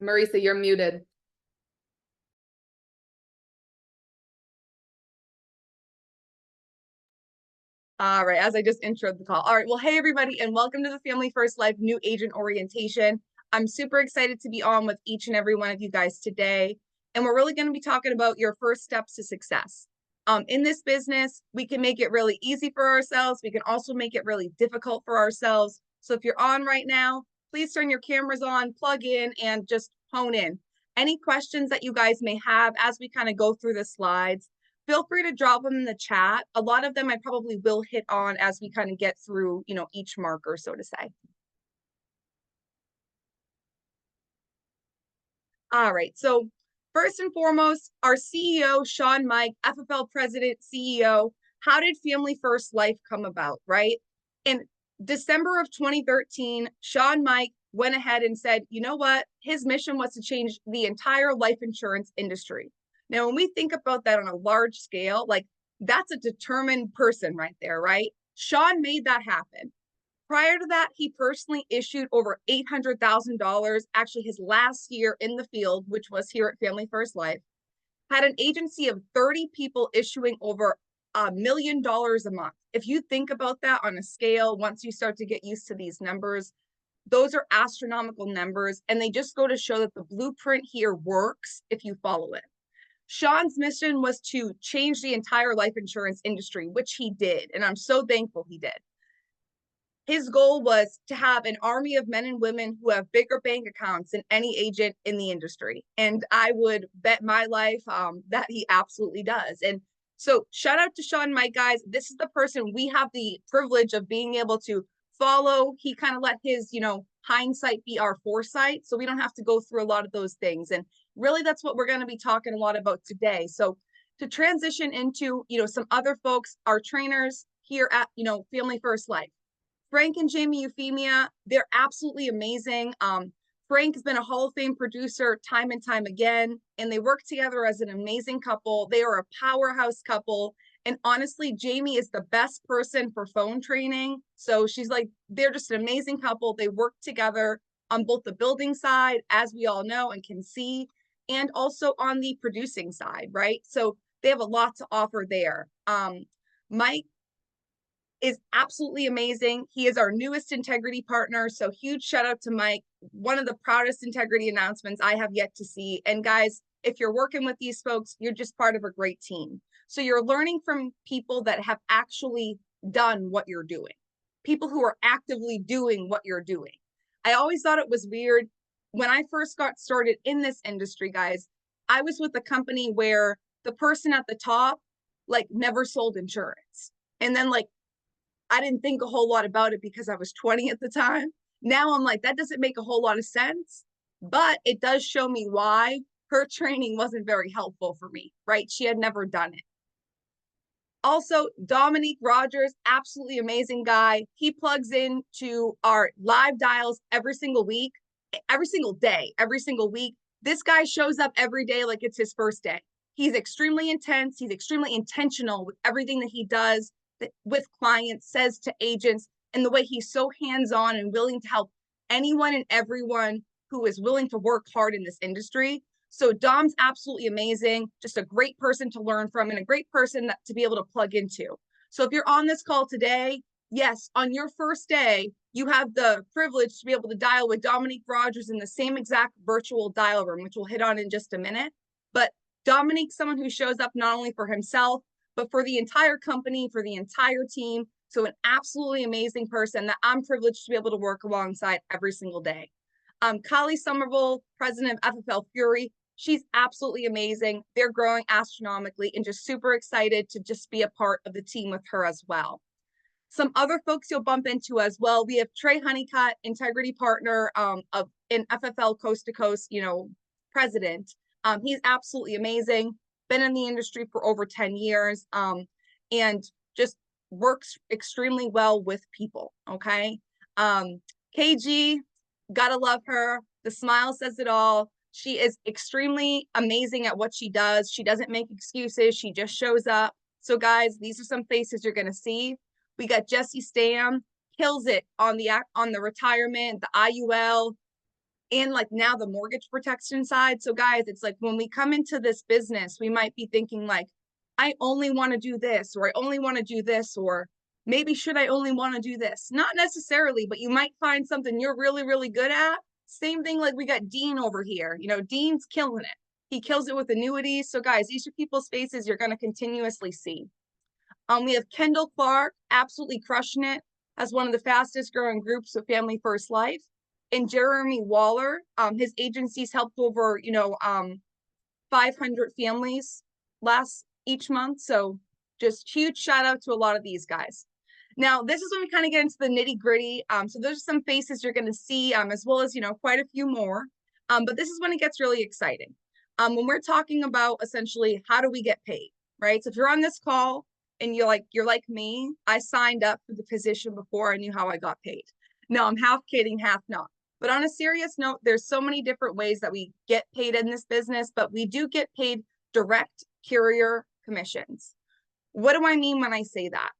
Marysa, you're muted. All right, as I just introed the call. All right, well, hey, everybody, and welcome to the Family First Life New Agent Orientation. I'm super excited to be on with each and every one of you guys today. And we're really going to be talking about your first steps to success. In this business, we can make it really easy for ourselves. We can also make it really difficult for ourselves. So if you're on right now, please turn your cameras on, plug in, and just hone in. Any questions that you guys may have as we kind of go through the slides, feel free to drop them in the chat. A lot of them I probably will hit on as we kind of get through, each marker, so to say. All right, so first and foremost, our CEO, Sean Mike, FFL President, CEO, how did Family First Life come about, right? In December of 2013, Sean Mike went ahead and said, you know what? His mission was to change the entire life insurance industry. Now, when we think about that on a large scale, like that's a determined person right there, right? Sean made that happen. Prior to that, he personally issued over $800,000, actually his last year in the field, which was here at Family First Life, had an agency of 30 people issuing over $1 million a month. If you think about that on a scale, once you start to get used to these numbers, those are astronomical numbers, and they just go to show that the blueprint here works if you follow it. Sean's mission was to change the entire life insurance industry, which he did, and I'm so thankful he did. His goal was to have an army of men and women who have bigger bank accounts than any agent in the industry. And I would bet my life that he absolutely does. And so shout out to Sean Mike, guys. This is the person we have the privilege of being able to follow. He kind of let his, hindsight be our foresight. So we don't have to go through a lot of those things. And really, that's what we're going to be talking a lot about today. So to transition into, some other folks, our trainers here at, Family First Life. Frank and Jamie Euphemia, they're absolutely amazing. Frank has been a Hall of Fame producer time and time again, and they work together as an amazing couple. They are a powerhouse couple. And honestly, Jamie is the best person for phone training. So she's like, they're just an amazing couple. They work together on both the building side, as we all know and can see, and also on the producing side, right? So they have a lot to offer there. Mike is absolutely amazing. He is our newest integrity partner. So huge shout out to Mike. One of the proudest integrity announcements I have yet to see. And guys, if you're working with these folks, you're just part of a great team. So you're learning from people that have actually done what you're doing, people who are actively doing what you're doing. I always thought it was weird. When I first got started in this industry, guys, I was with a company where the person at the top, never sold insurance. And then I didn't think a whole lot about it because I was 20 at the time. Now I'm like, that doesn't make a whole lot of sense, but it does show me why her training wasn't very helpful for me, right? She had never done it. Also, Dominique Rogers, absolutely amazing guy. He plugs into our live dials every single week, every single day, every single week. This guy shows up every day like it's his first day. He's extremely intense. He's extremely intentional with everything that he does with clients, says to agents, and the way he's so hands-on and willing to help anyone and everyone who is willing to work hard in this industry. So Dom's absolutely amazing, just a great person to learn from and a great person to be able to plug into. So if you're on this call today, yes, on your first day, you have the privilege to be able to dial with Dominique Rogers in the same exact virtual dial room, which we'll hit on in just a minute. But Dominique's someone who shows up not only for himself, but for the entire company, for the entire team. So an absolutely amazing person that I'm privileged to be able to work alongside every single day. Kali Somerville, president of FFL Fury, she's absolutely amazing. They're growing astronomically and just super excited to just be a part of the team with her as well. Some other folks you'll bump into as well. We have Trey Honeycutt, integrity partner in FFL Coast to Coast, president. He's absolutely amazing. Been in the industry for over 10 years and just works extremely well with people, okay? KG, gotta love her. The smile says it all. She is extremely amazing at what she does. She doesn't make excuses. She just shows up. So guys, these are some faces you're gonna see. We got Jesse Stam, kills it on the retirement, the IUL, and like now the mortgage protection side. So guys, it's like when we come into this business, we might be thinking like, I only want to do this, or I only want to do this, or maybe should I only want to do this? Not necessarily, but you might find something you're really, really good at. Same thing like we got Dean over here. You know, Dean's killing it. He kills it with annuities. So guys, these are people's faces you're going to continuously see. We have Kendall Clark, absolutely crushing it as one of the fastest growing groups of Family First Life. And Jeremy Waller, his agency's helped over, 500 families each month. So just huge shout out to a lot of these guys. Now, this is when we kind of get into the nitty gritty. So those are some faces you're going to see, as well as, quite a few more. But this is when it gets really exciting. When we're talking about essentially how do we get paid, right? So if you're on this call and you're like me, I signed up for the position before I knew how I got paid. No, I'm half kidding, half not. But on a serious note, there's so many different ways that we get paid in this business, but we do get paid direct carrier commissions. What do I mean when I say that?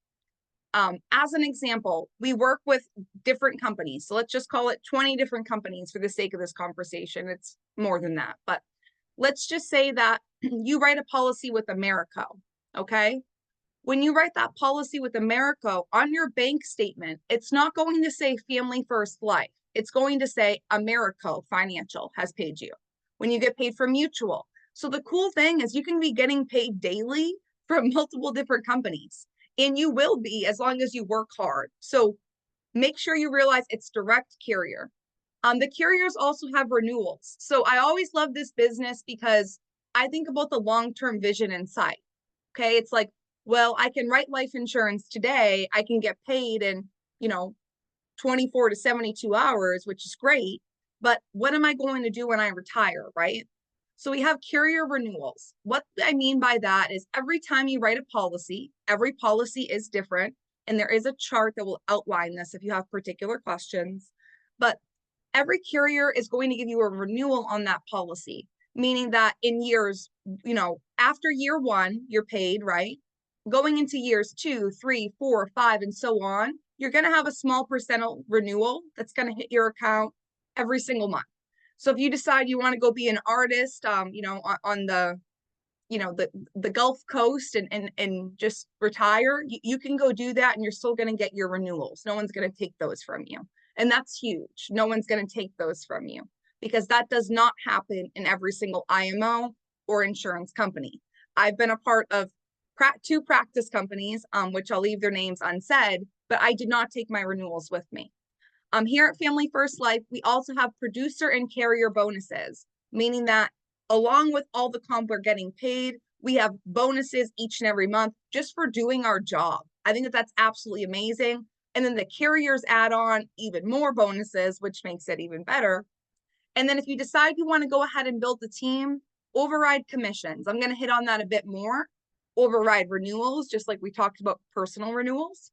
As an example, we work with different companies. So let's just call it 20 different companies for the sake of this conversation. It's more than that, but let's just say that you write a policy with Americo, okay? When you write that policy with Americo on your bank statement, it's not going to say Family First Life. It's going to say Americo Financial has paid you when you get paid from Mutual. So the cool thing is you can be getting paid daily from multiple different companies, and you will be as long as you work hard. So make sure you realize it's direct carrier. The carriers also have renewals. So I always love this business because I think about the long-term vision in sight. Okay, it's like, well, I can write life insurance today. I can get paid in, 24 to 72 hours, which is great. But what am I going to do when I retire, right? So we have carrier renewals. What I mean by that is every time you write a policy, every policy is different. And there is a chart that will outline this if you have particular questions. But every carrier is going to give you a renewal on that policy, meaning that in years, after year one, you're paid, right? Going into years 2, 3, 4, 5, and so on, you're going to have a small percent renewal that's going to hit your account every single month. So if you decide you want to go be an artist, on the, the Gulf Coast and just retire, you can go do that and you're still going to get your renewals. No one's going to take those from you. And that's huge. No one's going to take those from you because that does not happen in every single IMO or insurance company. I've been a part of 2 practice companies, which I'll leave their names unsaid, but I did not take my renewals with me. Here at Family First Life, we also have producer and carrier bonuses, meaning that along with all the comp we're getting paid, we have bonuses each and every month just for doing our job. I think that that's absolutely amazing. And then the carriers add on even more bonuses, which makes it even better. And then if you decide you want to go ahead and build the team, override commissions. I'm going to hit on that a bit more. Override renewals, just like we talked about personal renewals,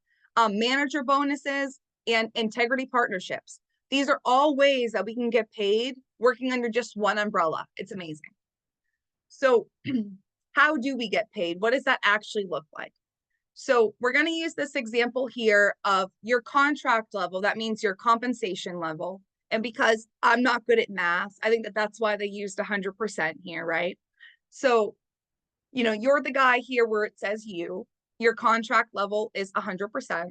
manager bonuses, and integrity partnerships. These are all ways that we can get paid working under just one umbrella. It's amazing. So how do we get paid? What does that actually look like? So we're going to use this example here of your contract level. That means your compensation level. And because I'm not good at math, I think that that's why they used 100% here, right? So, you're the guy here where it says your contract level is 100%.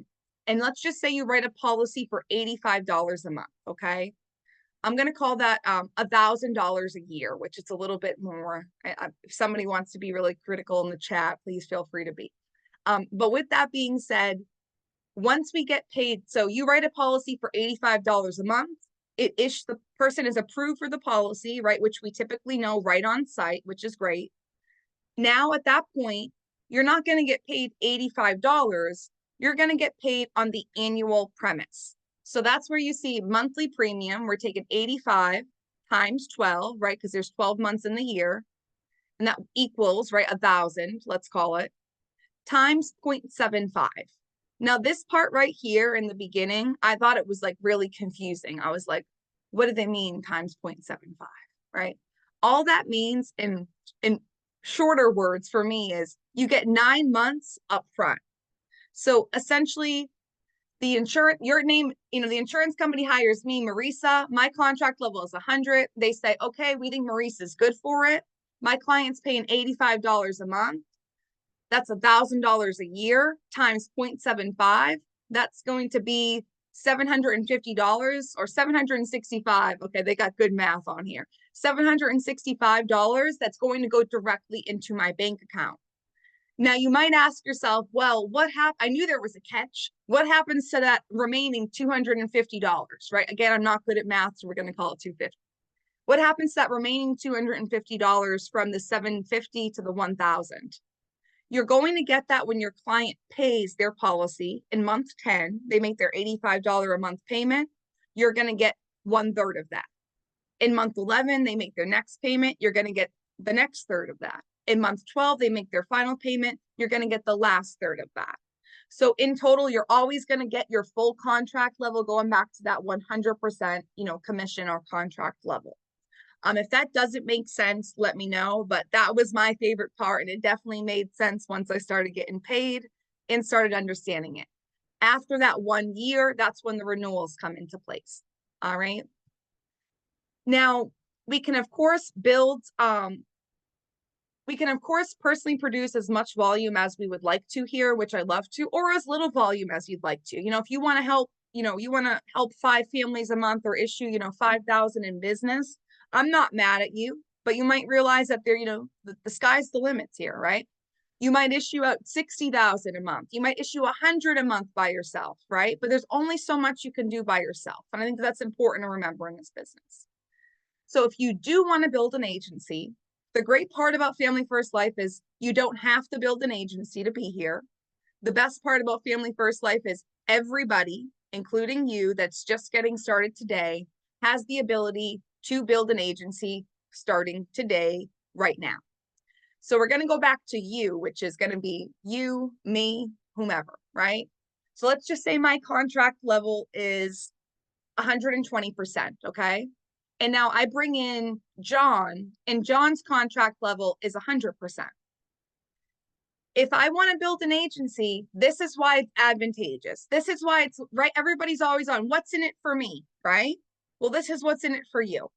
And let's just say you write a policy for $85 a month, okay? I'm going to call that $1,000 a year, which is a little bit more. If somebody wants to be really critical in the chat, please feel free to be. But with that being said, once we get paid, so you write a policy for $85 a month, the person is approved for the policy, right? Which we typically know right on site, which is great. Now at that point, you're not going to get paid $85. You're going to get paid on the annual premise. So that's where you see monthly premium. We're taking 85 times 12, right? Because there's 12 months in the year. And that equals, right, 1,000, let's call it, times 0.75. Now this part right here in the beginning, I thought it was like really confusing. I was like, what do they mean times 0.75, right? All that means in shorter words for me is you get 9 months up front. So essentially The insurance, your name, the insurance company hires me, Marysa. My contract level is 100. They say, okay, we think Marysa is good for it. My client's paying $85 a month. That's $1,000 a year times 0.75. That's going to be $750 or $765. Okay, they got good math on here. $765 that's going to go directly into my bank account. Now you might ask yourself, well, what happened? I knew there was a catch. What happens to that remaining $250, right? Again, I'm not good at math, so we're going to call it 250. What happens to that remaining $250 from the 750 to the 1,000? You're going to get that when your client pays their policy in month 10, they make their $85 a month payment. You're going to get 1/3 of that. In month 11, they make their next payment. You're going to get the next third of that. In month 12, they make their final payment. You're going to get the last third of that. So in total, you're always going to get your full contract level, going back to that 100%, commission or contract level. If that doesn't make sense, let me know. But that was my favorite part, and it definitely made sense once I started getting paid and started understanding it. After that 1 year, that's when the renewals come into place. All right. Now, we can, of course, personally produce as much volume as we would like to here, which I love to, or as little volume as you'd like to. If you want to help, you want to help 5 families a month or issue, 5,000 in business, I'm not mad at you, but you might realize that the sky's the limits here, right? You might issue out 60,000 a month. You might issue 100 a month by yourself, right? But there's only so much you can do by yourself. And I think that's important to remember in this business. So if you do want to build an agency, the great part about Family First Life is you don't have to build an agency to be here. The best part about Family First Life is everybody, including you that's just getting started today, has the ability to build an agency starting today, right now. So we're going to go back to you, which is going to be you, me, whomever, right? So let's just say my contract level is 120%, okay? And now I bring in John, and John's contract level is 100%. If I want to build an agency, this is why it's advantageous. This is why it's right. Everybody's always on what's in it for me, right? Well, this is what's in it for you.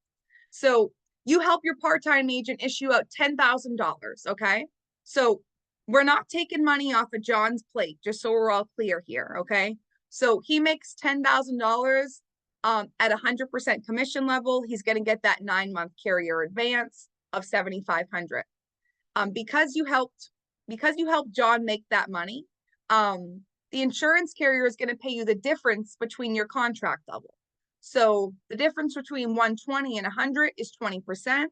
So you help your part-time agent issue out $10,000, okay? So we're not taking money off of John's plate, just so we're all clear here, okay? So he makes $10,000 at 100% commission level. He's going to get that 9-month carrier advance of $7,500. Because you helped John make that money, the insurance carrier is going to pay you the difference between your contract level. So the difference between 120 and 100 is 20%.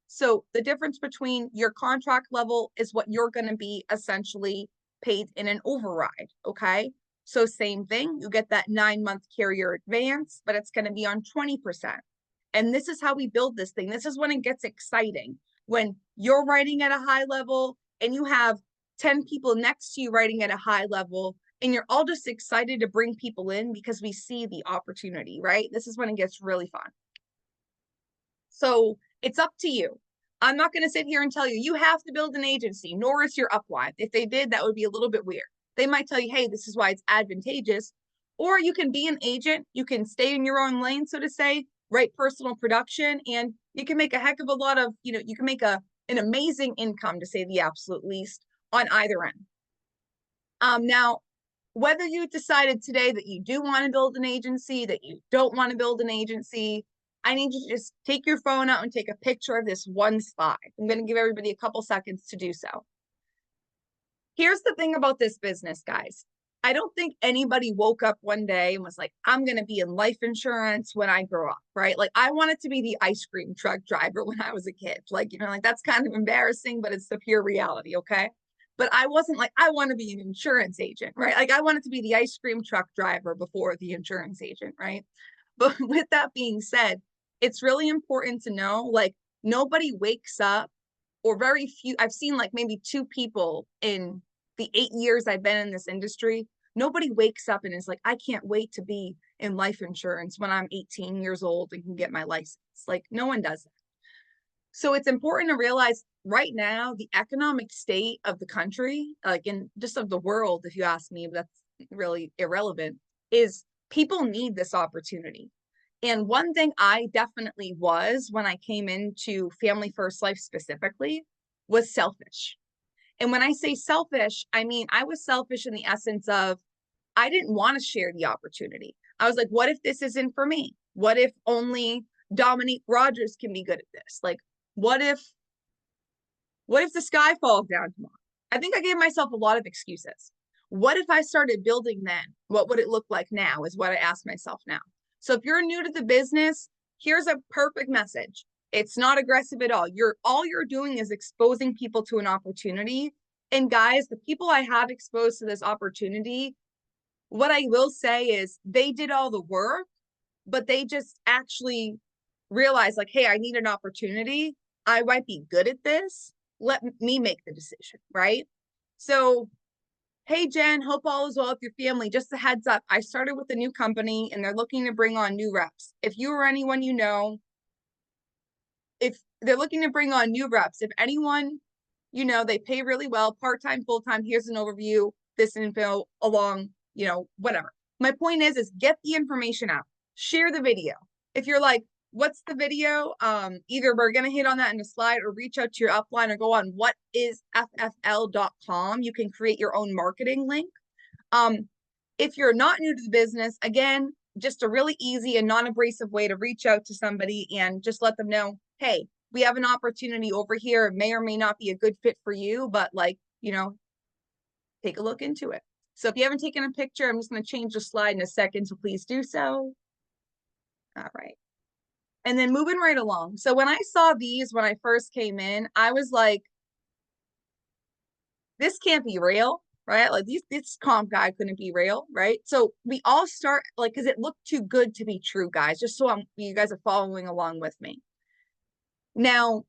So the difference between your contract level is what you're going to be essentially paid in an override, okay? So same thing, you get that 9-month carrier advance, but it's going to be on 20%. And this is how we build this thing. This is when it gets exciting. When you're writing at a high level and you have 10 people next to you writing at a high level, and you're all just excited to bring people in because we see the opportunity, right? This is when it gets really fun. So it's up to you. I'm not going to sit here and tell you, you have to build an agency, nor is your upline. If they did, that would be a little bit weird. They might tell you, hey, this is why it's advantageous. Or you can be an agent. You can stay in your own lane, so to say, write personal production, and you can make a heck of a lot of, you can make an amazing income, to say the absolute least, on either end. Now, whether you decided today that you do want to build an agency, that you don't want to build an agency, I need you to just take your phone out and take a picture of this one slide. I'm going to give everybody a couple seconds to do so. Here's the thing about this business, guys. I don't think anybody woke up one day and was like, I'm going to be in life insurance when I grow up, right? Like, I wanted to be the ice cream truck driver when I was a kid. Like, that's kind of embarrassing, but it's the pure reality, okay? But I wasn't like, I want to be an insurance agent, right? Like, I wanted to be the ice cream truck driver before the insurance agent, right? But with that being said, it's really important to know, like, nobody wakes up, or very few, I've seen like maybe 2 people in the 8 years I've been in this industry. Nobody wakes up and is like, I can't wait to be in life insurance when I'm 18 years old and can get my license. Like, no one does that. So it's important to realize right now, the economic state of the country, like in just of the world, if you ask me, but that's really irrelevant, is people need this opportunity. And one thing I definitely was when I came into Family First Life specifically was selfish. And when I say selfish, I mean, I was selfish in the essence of I didn't want to share the opportunity. I was like, what if this isn't for me? What if only Dominique Rogers can be good at this? Like, what if the sky falls down tomorrow? I think I gave myself a lot of excuses. What if I started building then? What would it look like now is what I ask myself now. So if you're new to the business, here's a perfect message. It's not aggressive at all. All you're doing is exposing people to an opportunity. And guys, the people I have exposed to this opportunity, what I will say is they did all the work, but they just actually realized like, hey, I need an opportunity. I might be good at this. Let me make the decision, right? So, hey, Jen, hope all is well with your family. Just a heads up, I started with a new company and they're looking to bring on new reps. If you or anyone you know, if they're looking to bring on new reps, if anyone you know, they pay really well, part-time, full-time, here's an overview, this info along, whatever. My point is get the information out, share the video. If you're like, what's the video? Either we're going to hit on that in a slide or reach out to your upline or go on whatisffl.com. You can create your own marketing link. If you're not new to the business, again, just a really easy and non-abrasive way to reach out to somebody and just let them know, hey, we have an opportunity over here. It may or may not be a good fit for you, but take a look into it. So if you haven't taken a picture, I'm just going to change the slide in a second, so please do so. All right. And then moving right along. So when I saw these, when I first came in, I was like, this can't be real, right? Like this comp guy couldn't be real, right? So we all start because it looked too good to be true, guys, just so you guys are following along with me. Now,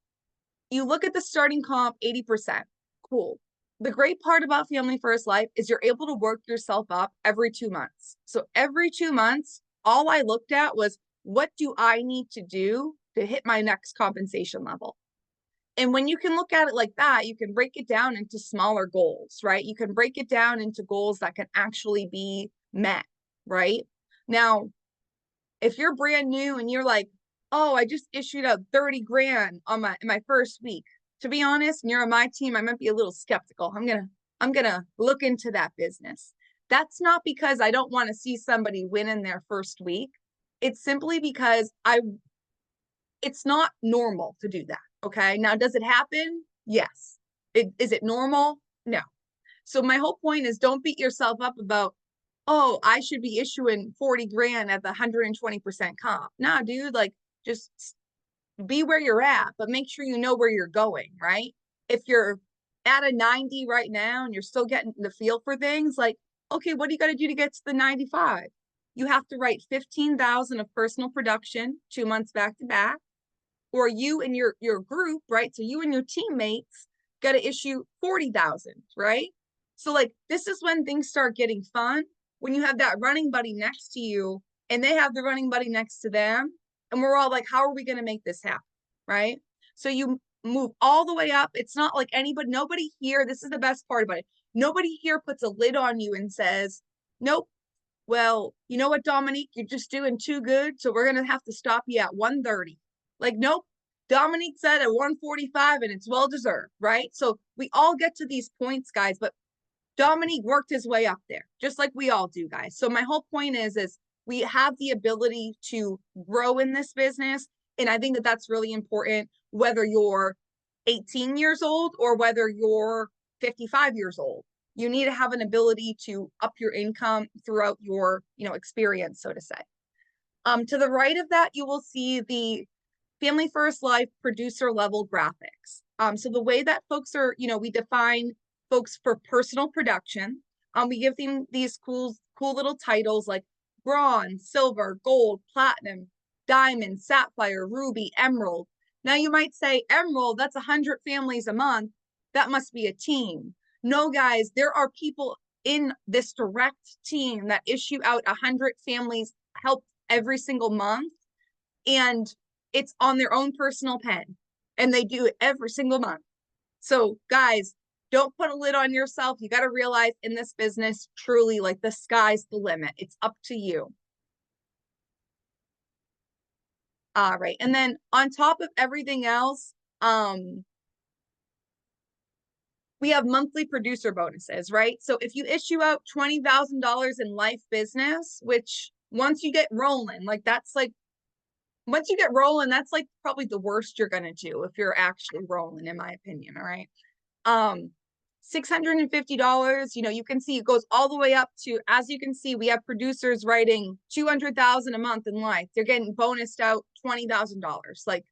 you look at the starting comp, 80%. Cool. The great part about Family First Life is you're able to work yourself up every 2 months. So every 2 months, all I looked at was what do I need to do to hit my next compensation level? And when you can look at it like that, you can break it down into smaller goals, right? You can break it down into goals that can actually be met, right? Now, if you're brand new and you're like, oh, I just issued out 30 grand on my first week. To be honest, and you're on my team, I might be a little skeptical. I'm gonna look into that business. That's not because I don't want to see somebody win in their first week. It's simply because it's not normal to do that. Okay. Now, does it happen? Yes. Is it normal? No. So my whole point is don't beat yourself up about, oh, I should be issuing 40 grand at the 120% comp. Nah, dude, just be where you're at, but make sure you know where you're going, right? If you're at a 90 right now and you're still getting the feel for things, okay, what do you got to do to get to the 95? You have to write 15,000 of personal production 2 months back to back, or you and your group, right? So you and your teammates got to issue 40,000, right? So this is when things start getting fun, when you have that running buddy next to you and they have the running buddy next to them. And we're all like, how are we going to make this happen? Right? So you move all the way up. It's not like nobody here, this is the best part about it. Nobody here puts a lid on you and says, nope, well, you know what, Dominique, you're just doing too good. So we're going to have to stop you at 130. Nope. Dominique said at 145 and it's well deserved, right? So we all get to these points, guys, but Dominique worked his way up there, just like we all do, guys. So my whole point is we have the ability to grow in this business. And I think that that's really important, whether you're 18 years old or whether you're 55 years old. You need to have an ability to up your income throughout your, experience, so to say. To the right of that, you will see the Family First Life producer level graphics. So the way that folks are, we define folks for personal production. We give them these cool little titles like bronze, silver, gold, platinum, diamond, sapphire, ruby, emerald. Now you might say, emerald, that's 100 families a month. That must be a team. No, guys, there are people in this direct team that issue out 100 families help every single month. And it's on their own personal pen. And they do it every single month. So guys, don't put a lid on yourself. You got to realize in this business, truly, like the sky's the limit. It's up to you. All right. And then on top of everything else, we have monthly producer bonuses, right? So if you issue out $20,000 in life business, which once you get rolling, like that's like, once you get rolling, that's like probably the worst you're going to do if you're actually rolling, in my opinion. All right. $650, you know, you can see it goes all the way up to, as you can see, we have producers writing 200,000 a month in life. They're getting bonused out $20,000. Like,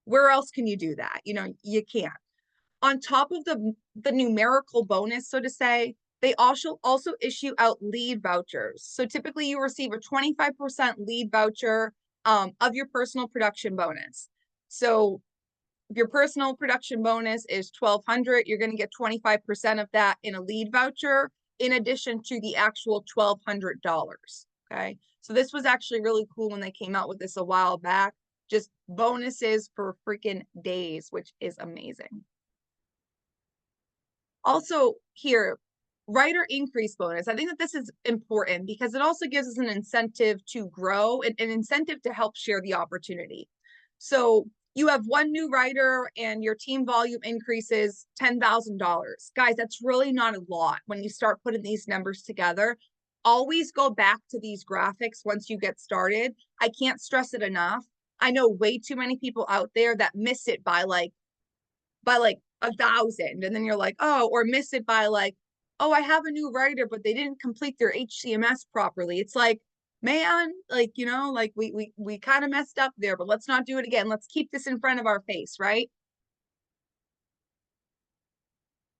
where else can you do that? You know, you can't. On top of the numerical bonus, so to say, they also issue out lead vouchers. So typically you receive a 25% lead voucher of your personal production bonus. So if your personal production bonus is $1,200, you're going to get 25% of that in a lead voucher, in addition to the actual $1,200. Okay. So this was actually really cool when they came out with this a while back. Just bonuses for freaking days, which is amazing. Also here, writer increase bonus. I think that this is important because it also gives us an incentive to grow and an incentive to help share the opportunity. So you have one new writer and your team volume increases $10,000. Guys, that's really not a lot when you start putting these numbers together. Always go back to these graphics once you get started. I can't stress it enough. I know way too many people out there that miss it by like 1,000, and then you're like, oh, or miss it by like, oh, I have a new writer, but they didn't complete their HCMS properly. It's like, man, like, you know, like we kind of messed up there, but let's not do it again. Let's keep this in front of our face, right?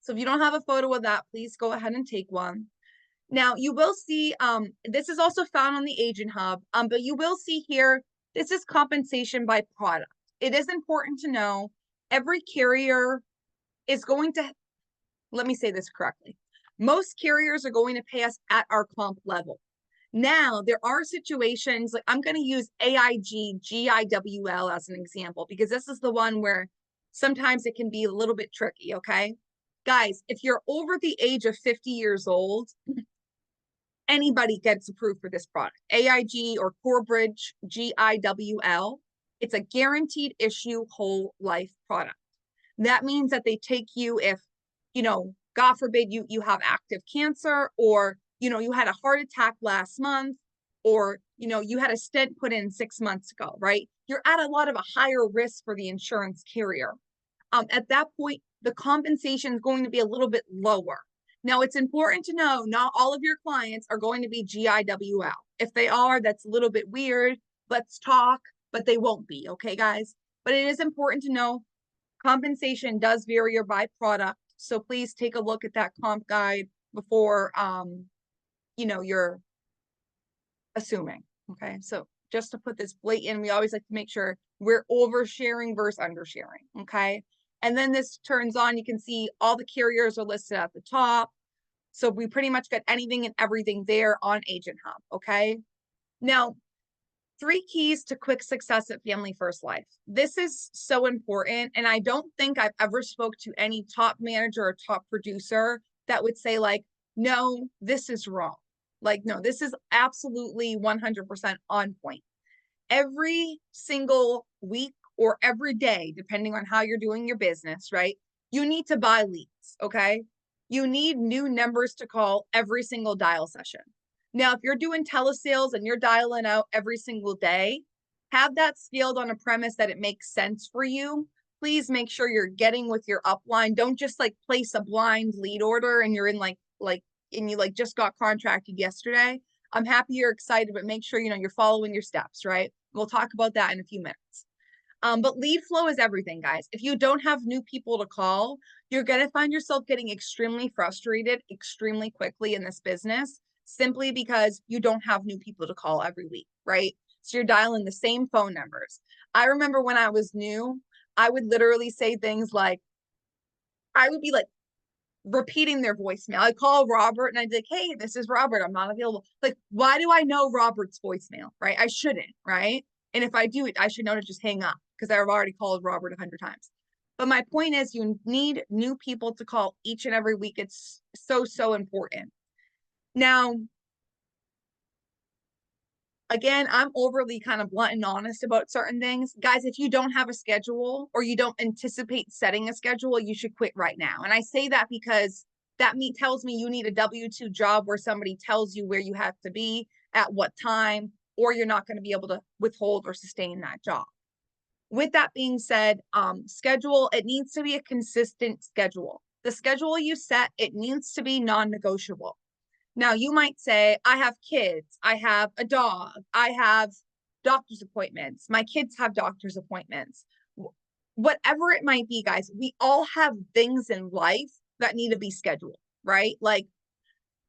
So if you don't have a photo of that, please go ahead and take one. Now you will see, this is also found on the Agent Hub, but you will see here, this is compensation by product. It is important to know every carrier is going to, let me say this correctly. Most carriers are going to pay us at our comp level. Now, there are situations, like I'm going to use AIG, GIWL as an example, because this is the one where sometimes it can be a little bit tricky, okay? Guys, if you're over the age of 50 years old, anybody gets approved for this product. AIG or Corebridge, GIWL, it's a guaranteed issue whole life product. That means that they take you if, you know, God forbid you have active cancer, or, you know, you had a heart attack last month, or, you know, you had a stent put in 6 months ago, right? You're at a lot of a higher risk for the insurance carrier. At that point, the compensation is going to be a little bit lower. Now, it's important to know not all of your clients are going to be GIWL. If they are, that's a little bit weird. Let's talk, but they won't be, okay, guys? But it is important to know compensation does vary by product. So please take a look at that comp guide before, you know, you're assuming, okay? So just to put this blatant, we always like to make sure we're oversharing versus undersharing, okay? And then this turns on, you can see all the carriers are listed at the top. So we pretty much got anything and everything there on Agent Hub, okay? Now, 3 keys to quick success at Family First Life. This is so important. And I don't think I've ever spoke to any top manager or top producer that would say like, no, this is wrong. Like, no, this is absolutely 100% on point. Every single week or every day, depending on how you're doing your business, right? You need to buy leads, okay? You need new numbers to call every single dial session. Now, if you're doing telesales and you're dialing out every single day, have that scaled on a premise that it makes sense for you. Please make sure you're getting with your upline. Don't just like place a blind lead order and you're in and you like just got contracted yesterday. I'm happy you're excited, but make sure, you know, you're following your steps, right? We'll talk about that in a few minutes. But lead flow is everything, guys. If you don't have new people to call, you're going to find yourself getting extremely frustrated extremely quickly in this business, simply because you don't have new people to call every week, right? So you're dialing the same phone numbers. I remember when I was new, I would literally say things like, I would be like repeating their voicemail. I'd call Robert and I'd be like, hey, this is Robert. I'm not available. Like, why do I know Robert's voicemail, right? I shouldn't, right? And if I do it, I should know to just hang up because I've already called Robert 100 times. But my point is you need new people to call each and every week. It's so, so important. Now, again, I'm overly kind of blunt and honest about certain things. Guys, if you don't have a schedule or you don't anticipate setting a schedule, you should quit right now. And I say that because that tells me you need a W-2 job where somebody tells you where you have to be at what time, or you're not going to be able to withhold or sustain that job. With that being said, schedule, it needs to be a consistent schedule. The schedule you set, it needs to be non-negotiable. Now, you might say, I have kids, I have a dog, I have doctor's appointments, my kids have doctor's appointments. Whatever it might be, guys, we all have things in life that need to be scheduled, right? Like,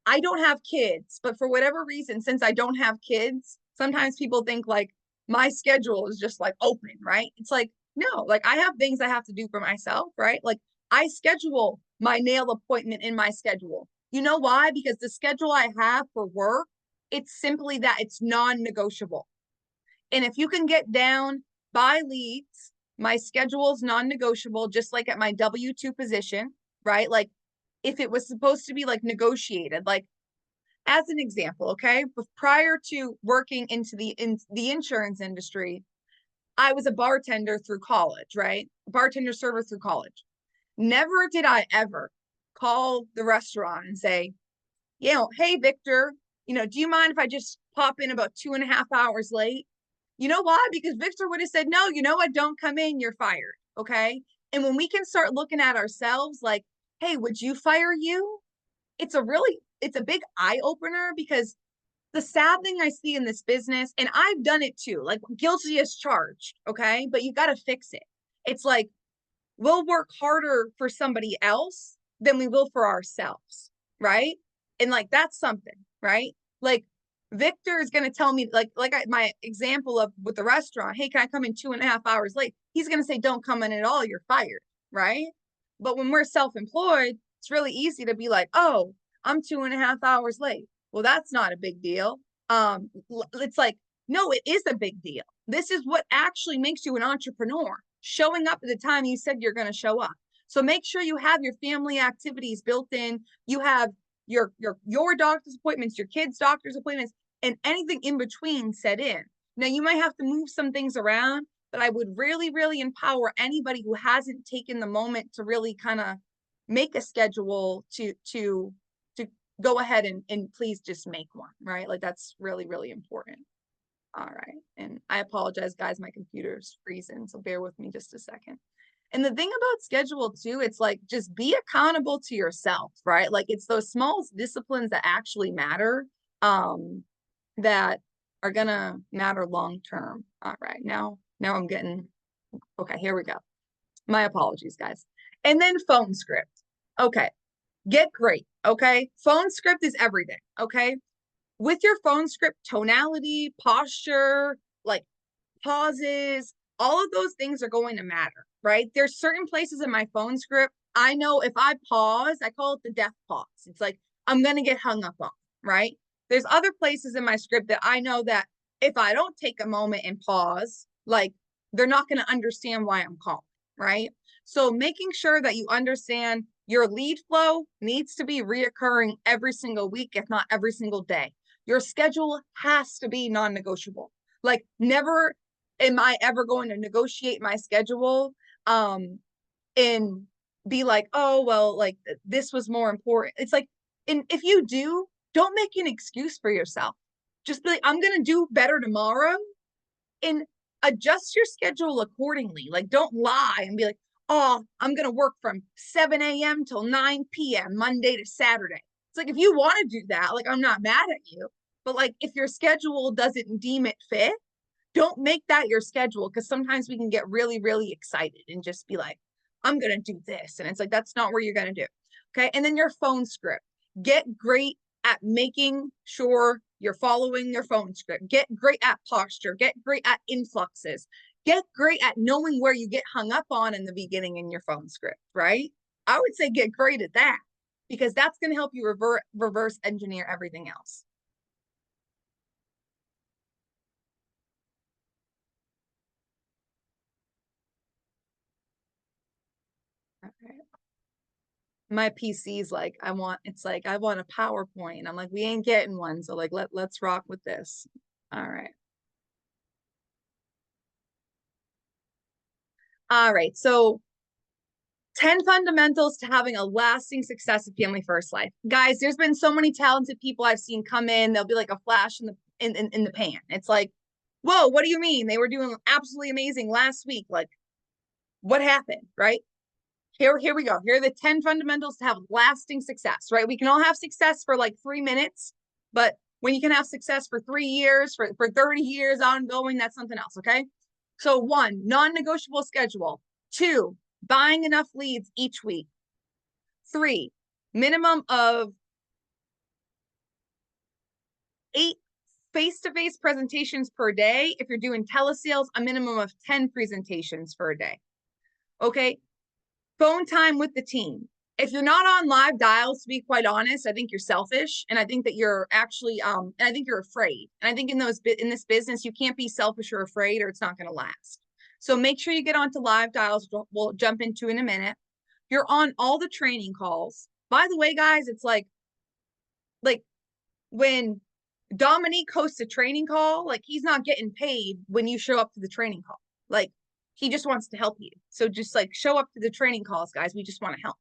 I don't have kids, but for whatever reason, since I don't have kids, sometimes people think like my schedule is just like open, right? It's like, no, like I have things I have to do for myself, right? Like I schedule my nail appointment in my schedule. You know why? Because the schedule I have for work, it's simply that it's non-negotiable. And if you can get down by leads, my schedule is non-negotiable, just like at my W-2 position, right? Like if it was supposed to be like negotiated, like as an example, okay, but prior to working in the insurance industry, I was a bartender through college, right? Bartender server through college. Never did I ever call the restaurant and say, hey Victor, do you mind if I just pop in about 2.5 hours late? You know why? Because Victor would have said, no, you know what? Don't come in, you're fired. Okay. And when we can start looking at ourselves like, hey, would you fire you? It's a big eye opener, because the sad thing I see in this business, and I've done it too, like guilty as charged, okay? But you got to fix it. It's like we'll work harder for somebody else than we will for ourselves, right? And like that's something, right? Like Victor is going to tell me, my example of with the restaurant, hey, can I come in 2.5 hours late? He's going to say, don't come in at all, you're fired, right? But when we're self-employed, it's really easy to be like, oh, I'm 2.5 hours late. Well, that's not a big deal. It's like, no, it is a big deal. This is what actually makes you an entrepreneur, showing up at the time you said you're going to show up. So make sure you have your family activities built in. You have your doctor's appointments, your kids' doctor's appointments, and anything in between set in. Now you might have to move some things around, but I would really, really empower anybody who hasn't taken the moment to really kind of make a schedule to go ahead and please just make one, right? Like that's really, really important. All right. And I apologize, guys, my computer's freezing, so bear with me just a second. And the thing about schedule too, it's like just be accountable to yourself, right? Like it's those small disciplines that actually matter, that are gonna matter long term. All right, now I'm getting okay, here we go. My apologies, guys. And then phone script. Okay, get great. Okay, phone script is everything. Okay, with your phone script, tonality, posture, like pauses, all of those things are going to matter, right? There's certain places in my phone script, I know if I pause, I call it the death pause. It's like I'm going to get hung up on, right? There's other places in my script that I know that if I don't take a moment and pause, like they're not going to understand why I'm calling, right? So making sure that you understand your lead flow needs to be reoccurring every single week, if not every single day. Your schedule has to be non-negotiable. Like never am I ever going to negotiate my schedule and be like, oh, well, like this was more important. It's like, and if you do, don't make an excuse for yourself. Just be like, I'm going to do better tomorrow, and adjust your schedule accordingly. Like, don't lie and be like, oh, I'm going to work from 7 a.m. till 9 p.m. Monday to Saturday. It's like, if you want to do that, like, I'm not mad at you. But like, if your schedule doesn't deem it fit, don't make that your schedule, because sometimes we can get really, really excited and just be like, I'm going to do this. And it's like, that's not where you're going to do. Okay. And then your phone script. Get great at making sure you're following your phone script. Get great at posture. Get great at influxes. Get great at knowing where you get hung up on in the beginning in your phone script, right? I would say get great at that, because that's going to help you reverse engineer everything else. my PC's like, I want a PowerPoint. I'm like, we ain't getting one. So like, let's rock with this. All right. All right. So 10 fundamentals to having a lasting success of family first life. Guys, there's been so many talented people I've seen come in. They'll be like a flash in the pan. It's like, whoa, what do you mean? They were doing absolutely amazing last week. Like, what happened? Right? Here we go. Here are the 10 fundamentals to have lasting success, right? We can all have success for like 3 minutes, but when you can have success for 3 years, for 30 years ongoing, that's something else. Okay. So 1, non-negotiable schedule. 2, buying enough leads each week. 3, minimum of 8 face-to-face presentations per day. If you're doing telesales, a minimum of 10 presentations per day. Okay. Phone time with the team. If you're not on live dials, to be quite honest, I think you're selfish, and I think that you're actually, and I think you're afraid. And I think in this business, you can't be selfish or afraid, or it's not going to last. So make sure you get onto live dials. We'll jump into in a minute. You're on all the training calls. By the way, guys, it's like when Dominique hosts a training call, like he's not getting paid when you show up to the training call. Like he just wants to help you. So just like show up to the training calls, guys. We just want to help.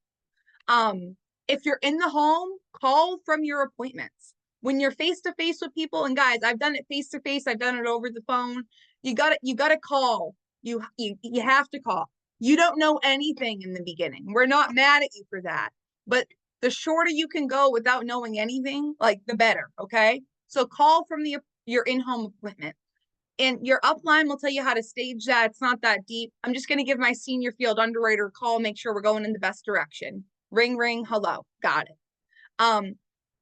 If you're in the home, call from your appointments. When you're face to face with people, and guys, I've done it face to face, I've done it over the phone. You gotta call. You have to call. You don't know anything in the beginning. We're not mad at you for that. But the shorter you can go without knowing anything, like the better. Okay. So call from your in-home appointment. And your upline will tell you how to stage that. It's not that deep. I'm just going to give my senior field underwriter a call, make sure we're going in the best direction. Ring, ring, hello. Got it.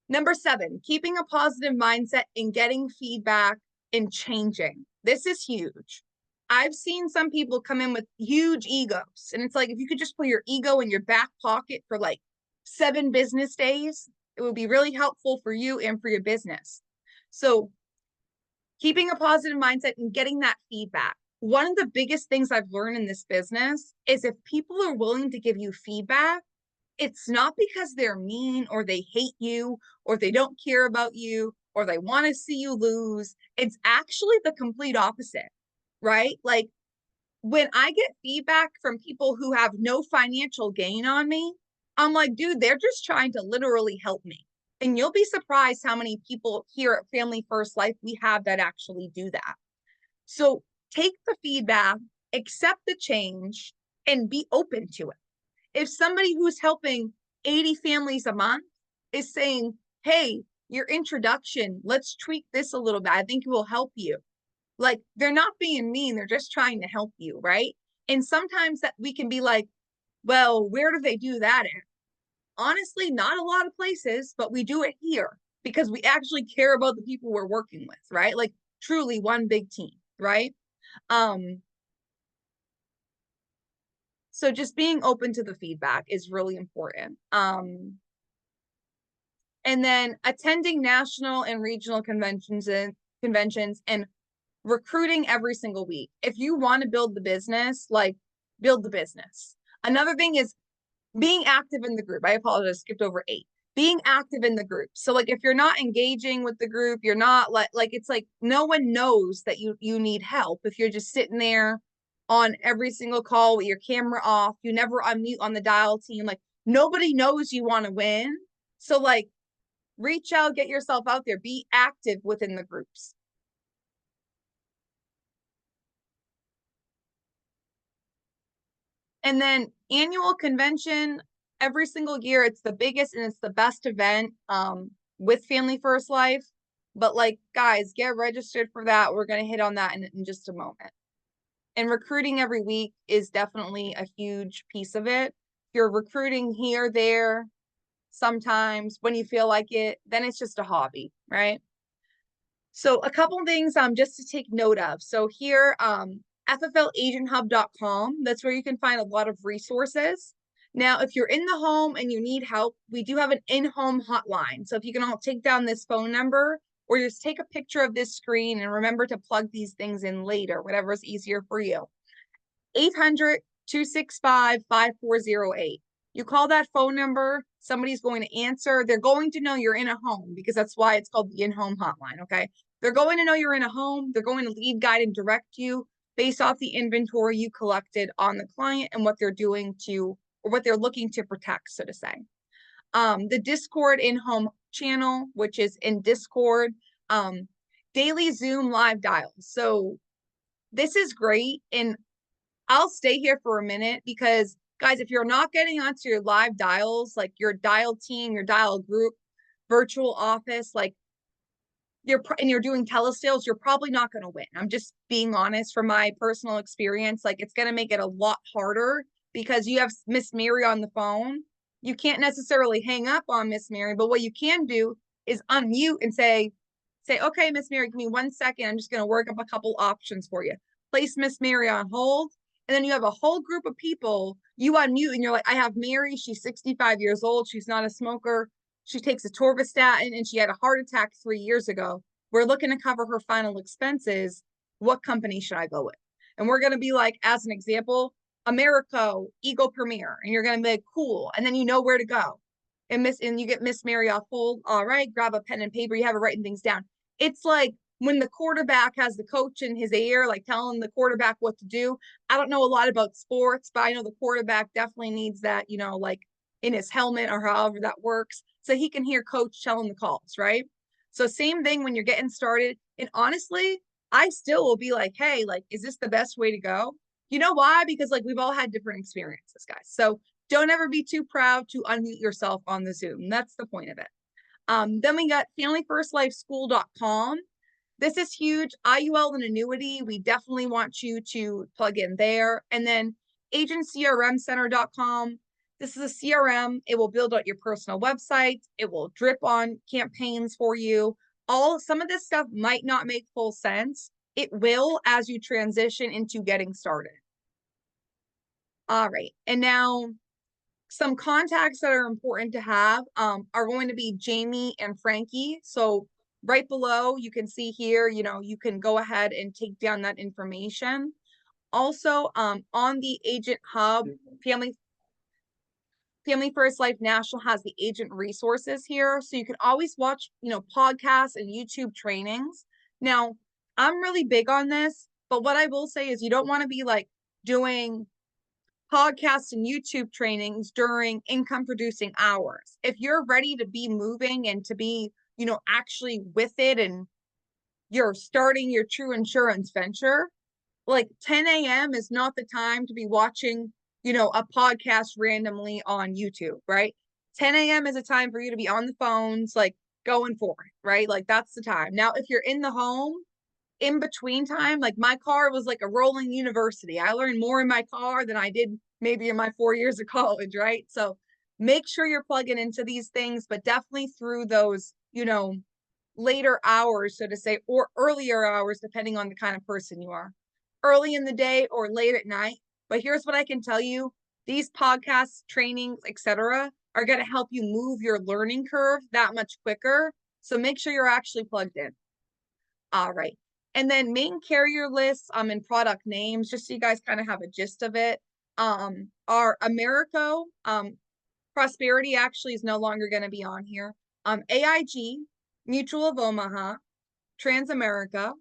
Number 7, keeping a positive mindset and getting feedback and changing. This is huge. I've seen some people come in with huge egos. And it's like, if you could just put your ego in your back pocket for like 7 business days, it would be really helpful for you and for your business. So keeping a positive mindset and getting that feedback. One of the biggest things I've learned in this business is if people are willing to give you feedback, it's not because they're mean or they hate you or they don't care about you or they want to see you lose. It's actually the complete opposite, right? Like when I get feedback from people who have no financial gain on me, I'm like, dude, they're just trying to literally help me. And you'll be surprised how many people here at Family First Life we have that actually do that. So take the feedback, accept the change, and be open to it. If somebody who's helping 80 families a month is saying, hey, your introduction, let's tweak this a little bit, I think it will help you. Like they're not being mean, they're just trying to help you, right? And sometimes that we can be like, well, where do they do that at? Honestly, not a lot of places, but we do it here because we actually care about the people we're working with, right? Like truly one big team, right? So just being open to the feedback is really important. And then attending national and regional conventions and recruiting every single week. If you want to build the business, like build the business. Another thing is being active in the group. I apologize, skipped over 8. Being active in the group. So like if you're not engaging with the group, you're not like it's like no one knows that you need help if you're just sitting there on every single call with your camera off. You never unmute on the dial team. Like nobody knows you want to win. So like reach out, get yourself out there, be active within the groups. And then annual convention, every single year, it's the biggest and it's the best event with Family First Life. But like, guys, get registered for that. We're going to hit on that in just a moment. And recruiting every week is definitely a huge piece of it. If you're recruiting here, there, sometimes when you feel like it, then it's just a hobby, right? So a couple things just to take note of. So here, fflagenthub.com, that's where you can find a lot of resources. Now, if you're in the home and you need help, we do have an in-home hotline. So if you can all take down this phone number or just take a picture of this screen and remember to plug these things in later, whatever is easier for you. 800-265-5408. You call that phone number, somebody's going to answer. They're going to know you're in a home because that's why it's called the in-home hotline, okay? They're going to know you're in a home. They're going to lead, guide, and direct you based off the inventory you collected on the client and what they're doing to, or what they're looking to protect, so to say. The Discord in-home channel, which is in Discord, daily Zoom live dials. So this is great. And I'll stay here for a minute because, guys, if you're not getting onto your live dials, like your dial team, your dial group, virtual office, like you're doing telesales, you're probably not going to win. I'm just being honest from my personal experience. Like, it's going to make it a lot harder because you have Miss Mary on the phone. You can't necessarily hang up on Miss Mary, but what you can do is unmute and say, okay, Miss Mary, give me 1 second. I'm just going to work up a couple options for you. Place Miss Mary on hold. And then you have a whole group of people, you unmute and you're like, I have Mary. She's 65 years old. She's not a smoker. She takes a torvastatin and she had a heart attack 3 years ago. We're looking to cover her final expenses. What company should I go with? And we're going to be like, as an example, Americo, Eagle Premier. And you're going to be like, cool. And then you know where to go. And you get Miss Mary off hold. All right, grab a pen and paper. You have her writing things down. It's like when the quarterback has the coach in his ear, like telling the quarterback what to do. I don't know a lot about sports, but I know the quarterback definitely needs that, like in his helmet or however that works, so he can hear coach telling the calls, right? So same thing when you're getting started. And honestly, I still will be like, hey, like, is this the best way to go? You know why? Because like we've all had different experiences, guys. So don't ever be too proud to unmute yourself on the Zoom. That's the point of it. Then we got familyfirstlifeschool.com. This is huge. IUL and annuity. We definitely want you to plug in there. And then agentcrmcenter.com. This is a CRM. It will build out your personal website. It will drip on campaigns for you. Some of this stuff might not make full sense. It will as you transition into getting started. All right. And now some contacts that are important to have are going to be Jamie and Frankie. So right below, you can see here, you can go ahead and take down that information. Also, on the Agent Hub, Family First Life National has the agent resources here. So you can always watch, podcasts and YouTube trainings. Now, I'm really big on this, but what I will say is you don't want to be like doing podcasts and YouTube trainings during income producing hours. If you're ready to be moving and to be, actually with it and you're starting your true insurance venture, like 10 a.m. is not the time to be watching, a podcast randomly on YouTube, right? 10 a.m. is a time for you to be on the phones, like going for it, right? Like that's the time. Now, if you're in the home, in between time, like my car was like a rolling university. I learned more in my car than I did maybe in my 4 years of college, right? So make sure you're plugging into these things, but definitely through those, later hours, so to say, or earlier hours, depending on the kind of person you are, early in the day or late at night. But here's what I can tell you. These podcasts, trainings, etc., are going to help you move your learning curve that much quicker. So make sure you're actually plugged in. All right. And then main carrier lists and product names, just so you guys kind of have a gist of it, are Americo. Prosperity actually is no longer going to be on here. AIG, Mutual of Omaha, Transamerica,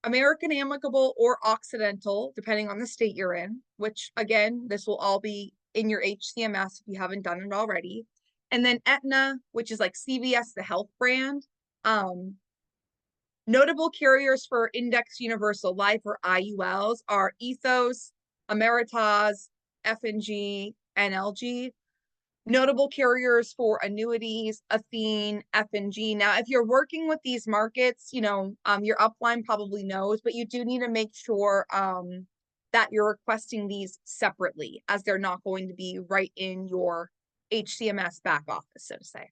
American Amicable or Occidental, depending on the state you're in, which again, this will all be in your HCMS if you haven't done it already. And then Aetna, which is like CVS, the health brand. Notable carriers for Index Universal Life or IULs are Ethos, Ameritas, F&G, NLG. Notable carriers for annuities, Athene, F&G. Now, if you're working with these markets, your upline probably knows, but you do need to make sure that you're requesting these separately, as they're not going to be right in your HCMS back office, so to say.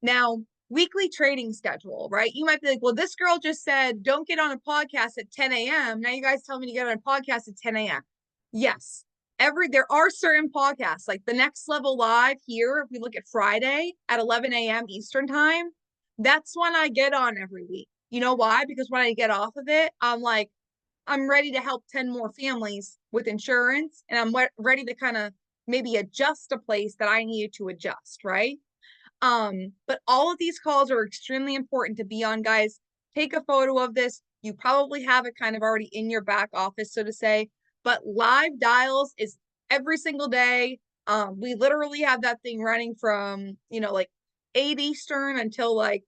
Now, weekly trading schedule, right? You might be like, well, this girl just said, don't get on a podcast at 10 a.m. Now you guys tell me to get on a podcast at 10 a.m. Yes. There are certain podcasts, like the Next Level Live here, if we look at Friday at 11 a.m. Eastern time, that's when I get on every week. You know why? Because when I get off of it, I'm like, I'm ready to help 10 more families with insurance, and I'm ready to kind of maybe adjust a place that I needed to adjust, right? But all of these calls are extremely important to be on, guys. Take a photo of this. You probably have it kind of already in your back office, so to say, but live dials is every single day. We literally have that thing running from, like 8 Eastern until like,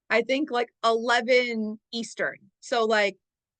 I think like 11 Eastern. So like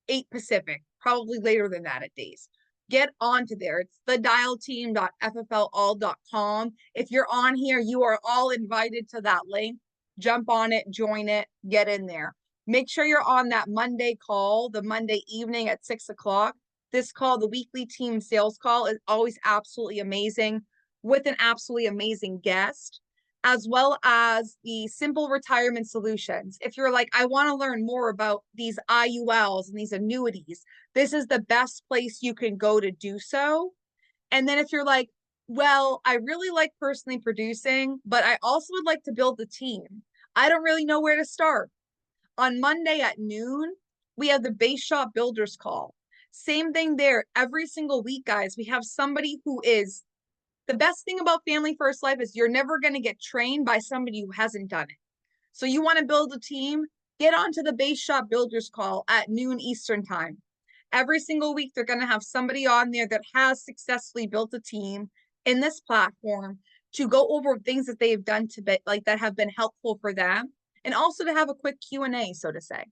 8 Pacific, probably later than that at days. Get onto there. It's thedialteam.fflall.com. If you're on here, you are all invited to that link. Jump on it, join it, get in there. Make sure you're on that Monday call, the Monday evening at 6 o'clock. This call, the weekly team sales call, is always absolutely amazing with an absolutely amazing guest, as well as the simple retirement solutions. If you're like, I want to learn more about these IULs and these annuities, this is the best place you can go to do so. And then if you're like, well, I really like personally producing, but I also would like to build the team, I don't really know where to start. On Monday at noon, we have the base shop builders call. Same thing there. Every single week, guys, we have somebody who is, the best thing about Family First Life is you're never going to get trained by somebody who hasn't done it. So you want to build a team, get onto the base shop builders call at noon Eastern time. Every single week, they're going to have somebody on there that has successfully built a team in this platform to go over things that they've done to be, like that have been helpful for them, and also to have a quick Q&A, so to say.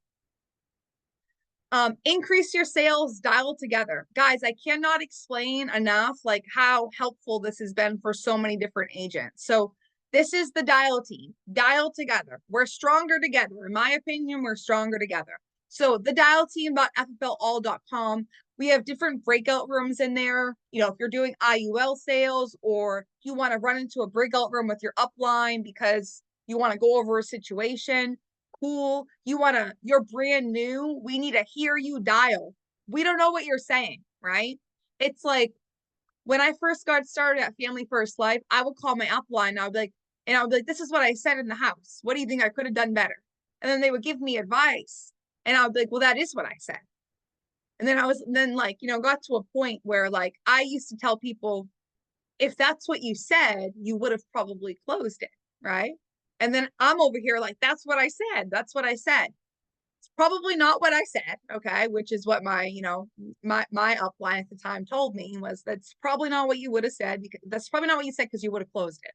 Increase your sales, dial together. Guys, I cannot explain enough like how helpful this has been for so many different agents. So this is the dial team. Dial together. We're stronger together. In my opinion, we're stronger together. So the dial team.fflall.com. We have different breakout rooms in there. If you're doing IUL sales or you want to run into a breakout room with your upline because you want to go over a situation, cool. You're brand new. We need to hear you dial. We don't know what you're saying, right? It's like when I first got started at Family First Life, I would call my upline and I would be like, this is what I said in the house. What do you think I could have done better? And then they would give me advice. And I would be like, well, that is what I said. And then got to a point where like I used to tell people, if that's what you said, you would have probably closed it, right? And then I'm over here like, that's what I said. That's what I said. It's probably not what I said, okay? Which is what my upline at the time told me, was that's probably not what you would have said, because that's probably not what you said because you would have closed it.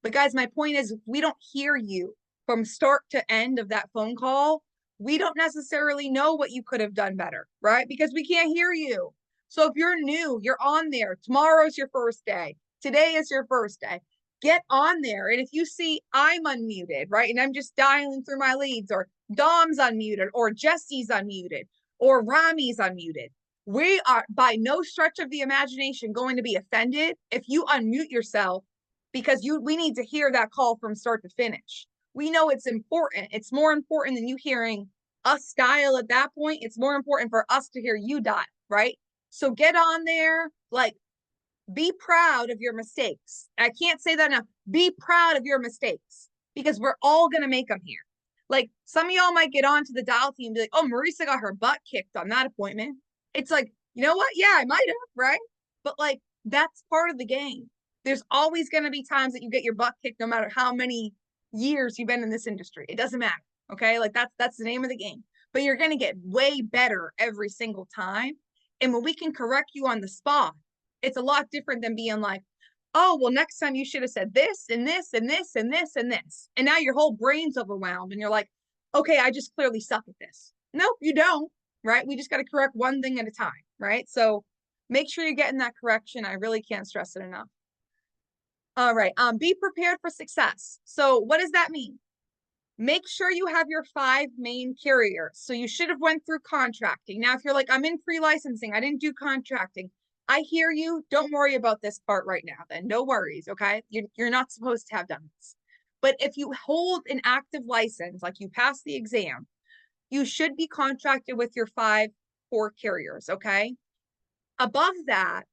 But guys, my point is, if we don't hear you from start to end of that phone call, we don't necessarily know what you could have done better, right? Because we can't hear you. So if you're new, you're on there. Tomorrow's your first day. Today is your first day. Get on there. And if you see I'm unmuted, right, and I'm just dialing through my leads, or Dom's unmuted, or Jesse's unmuted, or Rami's unmuted, we are by no stretch of the imagination going to be offended if you unmute yourself, because we need to hear that call from start to finish. We know it's important. It's more important than you hearing us dial at that point. It's more important for us to hear you dial, right? So get on there, like, be proud of your mistakes. I can't say that enough. Be proud of your mistakes, because we're all going to make them here. Like, some of y'all might get on to the dial team and be like, oh, Marysa got her butt kicked on that appointment. It's like, you know what? Yeah, I might have, right? But like, that's part of the game. There's always going to be times that you get your butt kicked, no matter how many years you've been in this industry. It doesn't matter. Okay. Like, that's the name of the game. But you're going to get way better every single time. And when we can correct you on the spot, it's a lot different than being like, oh, well, next time you should have said this and this and this and this and this. And now your whole brain's overwhelmed and you're like, okay, I just clearly suck at this. Nope, you don't, right? We just got to correct one thing at a time, right? So make sure you're getting that correction. I really can't stress it enough. All right. Be prepared for success. So what does that mean? Make sure you have your 5 main carriers. So you should have went through contracting. Now, if you're like, I'm in pre-licensing, I didn't do contracting, I hear you. Don't worry about this part right now, then. No worries, okay? You're not supposed to have done this. But if you hold an active license, like you pass the exam, you should be contracted with your 5 core carriers, okay? Above that,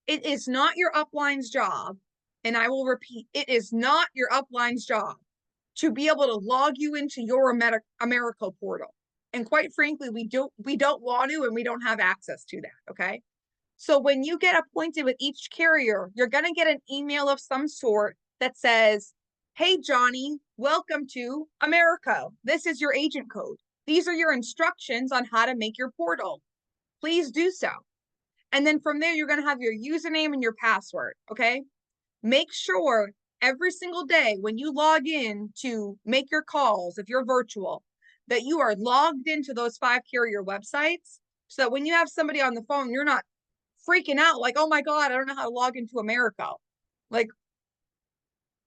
it is not your upline's job, and I will repeat, it is not your upline's job to be able to log you into your Americo portal. And quite frankly, we don't want to, and we don't have access to that, okay? So when you get appointed with each carrier, you're going to get an email of some sort that says, hey, Johnny, welcome to America. This is your agent code. These are your instructions on how to make your portal. Please do so. And then from there, you're going to have your username and your password. Okay. Make sure every single day when you log in to make your calls, if you're virtual, that you are logged into those 5 carrier websites. So that when you have somebody on the phone, you're not freaking out like, oh my God, I don't know how to log into America. Like,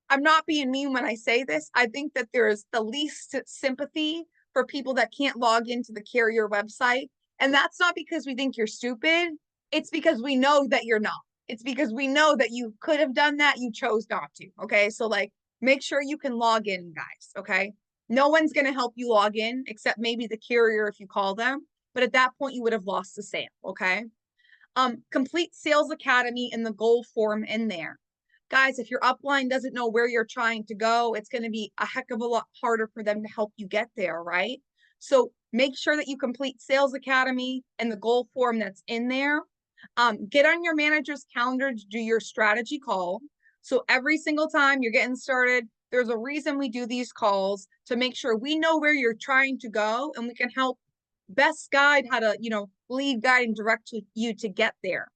I'm not being mean when I say this. I think that there's the least sympathy for people that can't log into the carrier website. And that's not because we think you're stupid. It's because we know that you're not. It's because we know that you could have done that. You chose not to. Okay. So, like, make sure you can log in, guys. Okay. No one's going to help you log in except maybe the carrier if you call them. But at that point, you would have lost the sale. Okay. Complete Sales Academy and the goal form in there. Guys, if your upline doesn't know where you're trying to go, it's going to be a heck of a lot harder for them to help you get there, right? So make sure that you complete Sales Academy and the goal form that's in there. Get on your manager's calendar to do your strategy call. So every single time you're getting started, there's a reason we do these calls to make sure we know where you're trying to go and we can help best guide how to, lead, guide, and direct you to get there.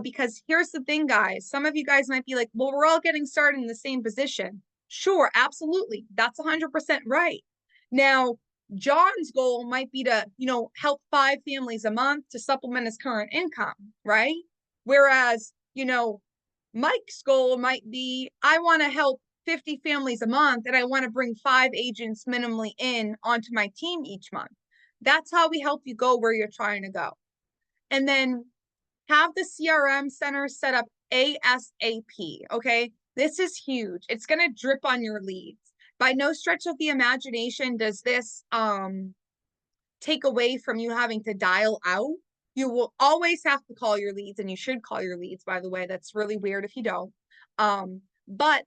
Because here's the thing, guys. Some of you guys might be like, well, we're all getting started in the same position. Sure, absolutely. That's 100% right. Now, John's goal might be to, help 5 families a month to supplement his current income, right? Whereas, Mike's goal might be, I want to help 50 families a month and I want to bring 5 agents minimally in onto my team each month. That's how we help you go where you're trying to go. And then have the CRM center set up ASAP. Okay. This is huge. It's going to drip on your leads. By no stretch of the imagination does this take away from you having to dial out. You will always have to call your leads, and you should call your leads, by the way. That's really weird if you don't. But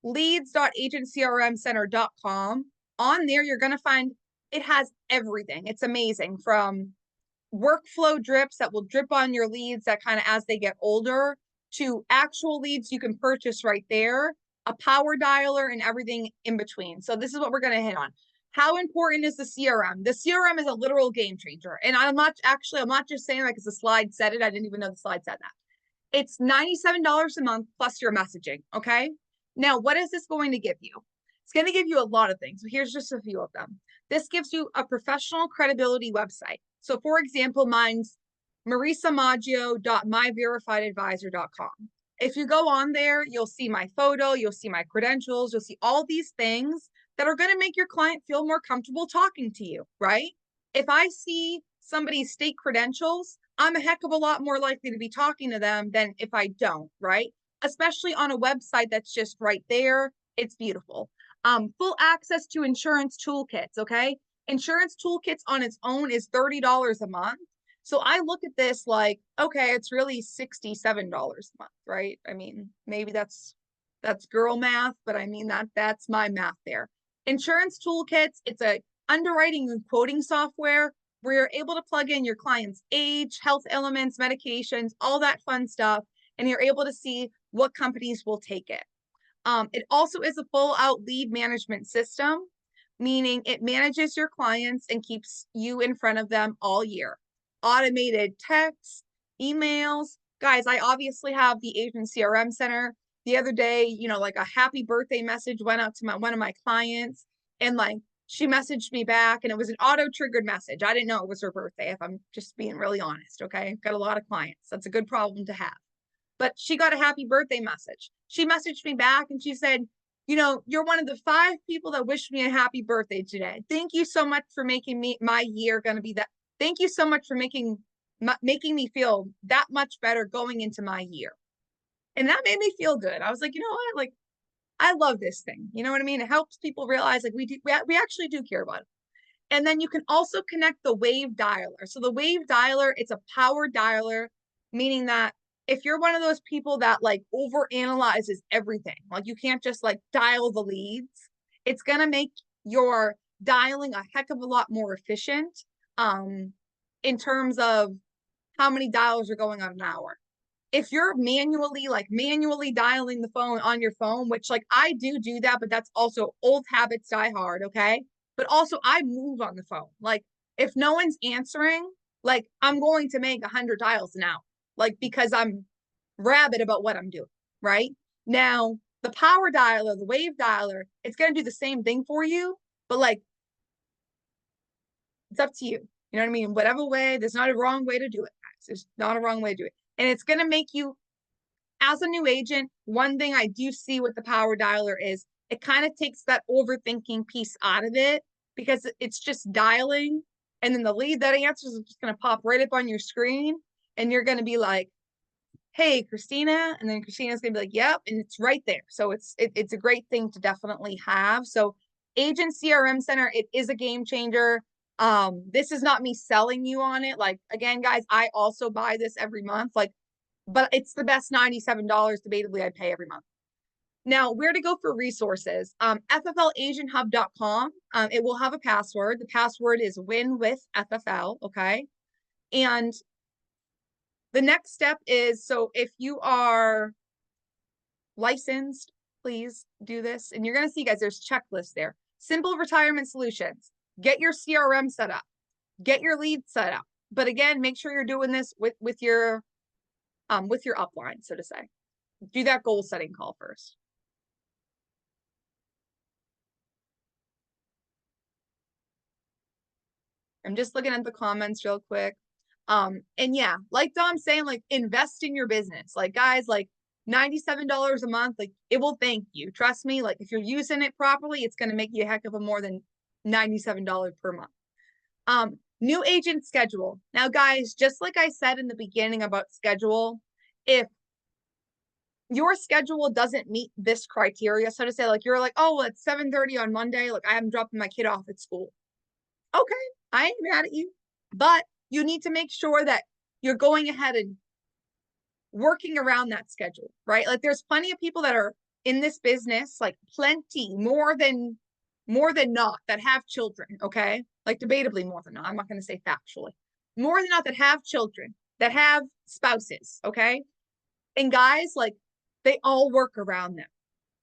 leads.agentcrmcenter.com, on there, you're going to find it has everything. It's amazing, from workflow drips that will drip on your leads that kind of as they get older to actual leads you can purchase right there, a power dialer, and everything in between. So this is what we're going to hit on. How important is the CRM? The CRM is a literal game changer. And I'm not just saying like, because the slide said it. I didn't even know the slide said that. It's $97 a month plus your messaging. Okay. Now, what is this going to give you? It's going to give you a lot of things. So here's just a few of them. This gives you a professional credibility website. So for example, mine's marisamaggio.myverifiedadvisor.com. If you go on there, you'll see my photo, you'll see my credentials, you'll see all these things that are going to make your client feel more comfortable talking to you, right? If I see somebody's state credentials, I'm a heck of a lot more likely to be talking to them than if I don't, right? Especially on a website that's just right there. It's beautiful. Full access to insurance toolkits, okay? Insurance toolkits on its own is $30 a month. So I look at this like, okay, it's really $67 a month, right? I mean, maybe that's girl math, but I mean that's my math there. Insurance toolkits, it's a underwriting and quoting software where you're able to plug in your client's age, health elements, medications, all that fun stuff, and you're able to see what companies will take it. It also is a full out lead management system, meaning it manages your clients and keeps you in front of them all year. Automated texts, emails. Guys, I obviously have the Agent CRM Center. The other day, like a happy birthday message went out to one of my clients, and like she messaged me back, and it was an auto-triggered message. I didn't know it was her birthday, if I'm just being really honest, okay? Got a lot of clients. That's a good problem to have. But she got a happy birthday message. She messaged me back and she said, you're one of the 5 people that wished me a happy birthday today. Thank you so much for making my year going to be that. Thank you so much for making me feel that much better going into my year. And that made me feel good. I was like, you know what? Like, I love this thing. You know what I mean? It helps people realize like we actually do care about it. And then you can also connect the wave dialer. So the wave dialer, it's a power dialer, meaning that if you're one of those people that like over analyzes everything, like you can't just like dial the leads, it's going to make your dialing a heck of a lot more efficient in terms of how many dials are going on an hour. If you're manually dialing the phone on your phone, which like I do that, but that's also old habits die hard, okay? But also I move on the phone. Like if no one's answering, like I'm going to make 100 dials an hour, like because I'm rabid about what I'm doing, right? Now, the power dialer, the wave dialer, it's going to do the same thing for you, but like it's up to you. You know what I mean? Whatever way, there's not a wrong way to do it, guys. There's not a wrong way to do it. And it's going to make you, as a new agent, one thing I do see with the power dialer is it kind of takes that overthinking piece out of it because it's just dialing. And then the lead that answers is just going to pop right up on your screen. And you're going to be like, hey, Christina. And then Christina's going to be like, yep. And it's right there. So it's a great thing to definitely have. So Agent CRM Center, it is a game changer. This is not me selling you on it. Like, again, guys, I also buy this every month. Like, but it's the best $97 debatably I'd pay every month. Now, where to go for resources? FFLAgentHub.com. It will have a password. The password is win with FFL. Okay. And the next step is, so if you are licensed, please do this. And you're going to see, guys, there's checklists there. Simple retirement solutions. Get your CRM set up. Get your lead set up. But again, make sure you're doing this with your upline, so to say. Do that goal setting call first. I'm just looking at the comments real quick. And yeah, like Dom's saying, like invest in your business. Like guys, like $97 a month, like it will thank you. Trust me, like if you're using it properly, it's going to make you a heck of a more than $97 per month. New agent schedule. Now, guys, just like I said in the beginning about schedule, if your schedule doesn't meet this criteria, so to say, like you're like, oh, well, it's 7:30 on Monday, like I am dropping my kid off at school. Okay, I ain't mad at you, but you need to make sure that you're going ahead and working around that schedule, right? Like there's plenty of people that are in this business, like plenty more than not, that have children, okay? Like debatably more than not. I'm not going to say factually. More than not that have children, that have spouses, okay? And guys, like they all work around them.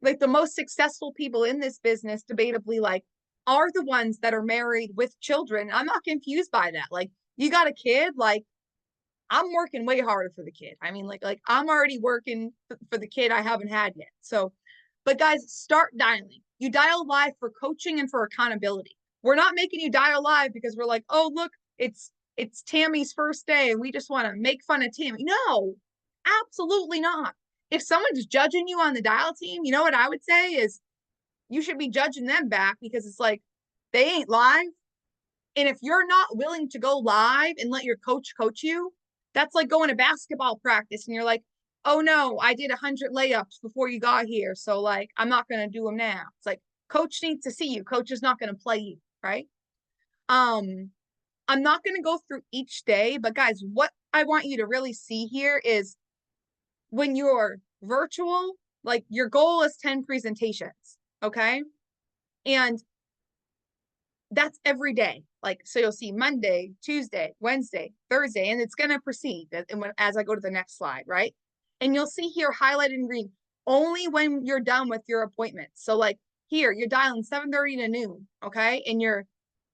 Like the most successful people in this business, debatably, like are the ones that are married with children. I'm not confused by that. Like you got a kid, like I'm working way harder for the kid. I mean, like I'm already working for the kid I haven't had yet. So, but guys, start dialing. You dial live for coaching and for accountability. We're not making you dial live because we're like, oh, look, it's Tammy's first day and we just want to make fun of Tammy. No, absolutely not. If someone's judging you on the dial team, you know what I would say is you should be judging them back because it's like they ain't live. And if you're not willing to go live and let your coach you, that's like going to basketball practice and you're like, oh no, I did 100 layups before you got here. So like, I'm not going to do them now. It's like, coach needs to see you. Coach is not going to play you, right? I'm not going to go through each day, but guys, what I want you to really see here is when you're virtual, like your goal is 10 presentations, okay? And that's every day. Like, so you'll see Monday, Tuesday, Wednesday, Thursday, and it's going to proceed as I go to the next slide, right? And you'll see here highlighted in green, only when you're done with your appointments. So like here, you're dialing 7:30 to noon, okay? And your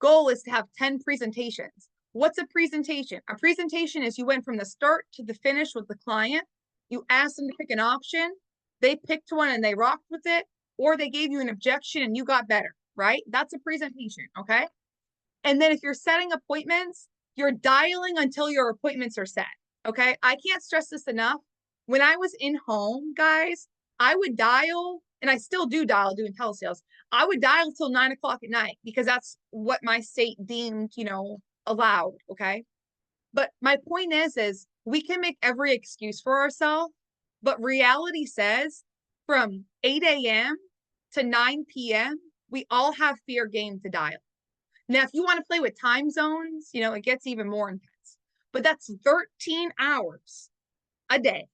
goal is to have 10 presentations. What's a presentation? A presentation is you went from the start to the finish with the client. You asked them to pick an option. They picked one and they rocked with it, or they gave you an objection and you got better, right? That's a presentation, okay? And then if you're setting appointments, you're dialing until your appointments are set, okay? I can't stress this enough. When I was in home, guys, I would dial, and I still do dial doing telesales. I would dial till 9 o'clock at night because that's what my state deemed, allowed, okay? But my point is we can make every excuse for ourselves, but reality says from 8 a.m. to 9 p.m., we all have fair game to dial. Now, if you want to play with time zones, it gets even more intense. But that's 13 hours a day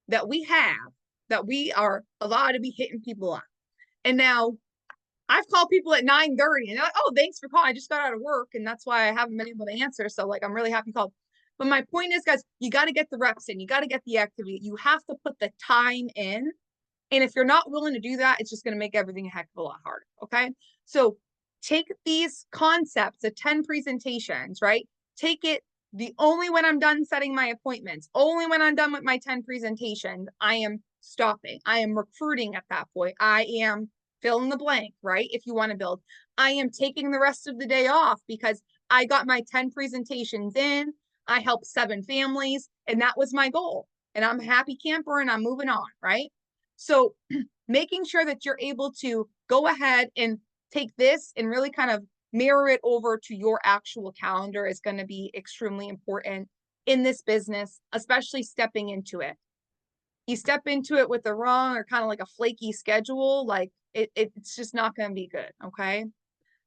that we are allowed to be hitting people up. And now I've called people at 9:30 and they're like, oh, thanks for calling. I just got out of work and that's why I haven't been able to answer. So like, I'm really happy you called. But my point is, guys, you got to get the reps in. You got to get the activity. You have to put the time in. And if you're not willing to do that, it's just going to make everything a heck of a lot harder. Okay. So take these concepts, the 10 presentations, right? Take it the only when I'm done setting my appointments, only when I'm done with my 10 presentations, I am stopping. I am recruiting at that point. I am fill in the blank, right? If you want to build, I am taking the rest of the day off because I got my 10 presentations in. I helped 7 families, and that was my goal. And I'm a happy camper and I'm moving on, right? So making sure that you're able to go ahead and take this and really kind of mirror it over to your actual calendar is going to be extremely important in this business, especially stepping into it. You step into it with the wrong or kind of like a flaky schedule, like it's just not going to be good. Okay.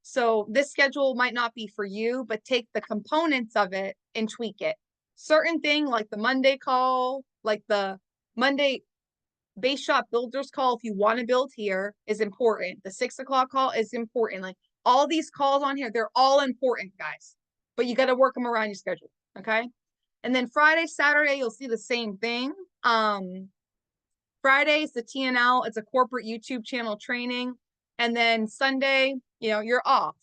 So this schedule might not be for you, but take the components of it and tweak it. Certain thing like the Monday call, like the Monday base shop builders call, if you want to build here, is important. The 6 o'clock call is important. Like all these calls on here, they're all important, guys. But you got to work them around your schedule. Okay. And then Friday, Saturday, you'll see the same thing. Friday is the TNL. It's a corporate YouTube channel training. And then Sunday, you're off,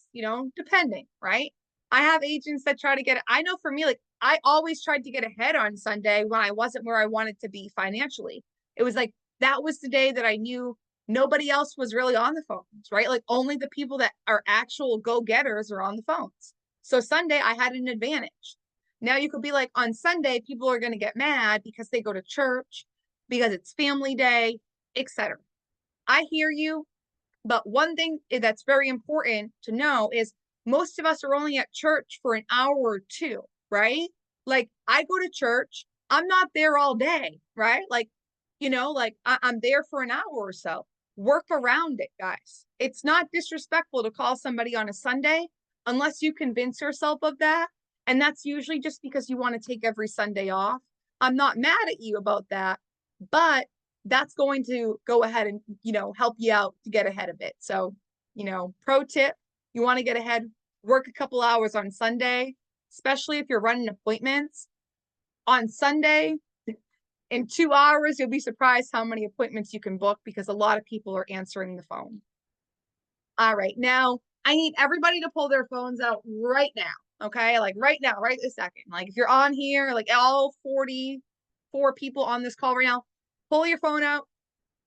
depending, right? I have agents that try to get it. I know for me, like I always tried to get ahead on Sunday when I wasn't where I wanted to be financially. It was like, that was the day that I knew nobody else was really on the phones, right? Like only the people that are actual go-getters are on the phones. So Sunday I had an advantage. Now you could be like, on Sunday, people are going to get mad because they go to church, because it's family day, etc. I hear you, but one thing that's very important to know is most of us are only at church for an hour or two, right? Like I go to church, I'm not there all day, right? Like, I'm there for an hour or so. Work around it, guys. It's not disrespectful to call somebody on a Sunday unless you convince yourself of that. And that's usually just because you want to take every Sunday off. I'm not mad at you about that, but that's going to go ahead and, help you out to get ahead of it. So, pro tip, you want to get ahead, work a couple hours on Sunday, especially if you're running appointments. On Sunday, in 2 hours, you'll be surprised how many appointments you can book because a lot of people are answering the phone. All right, now I need everybody to pull their phones out right now. Okay, like right now, right this second. Like if you're on here, like all 44 people on this call right now, pull your phone out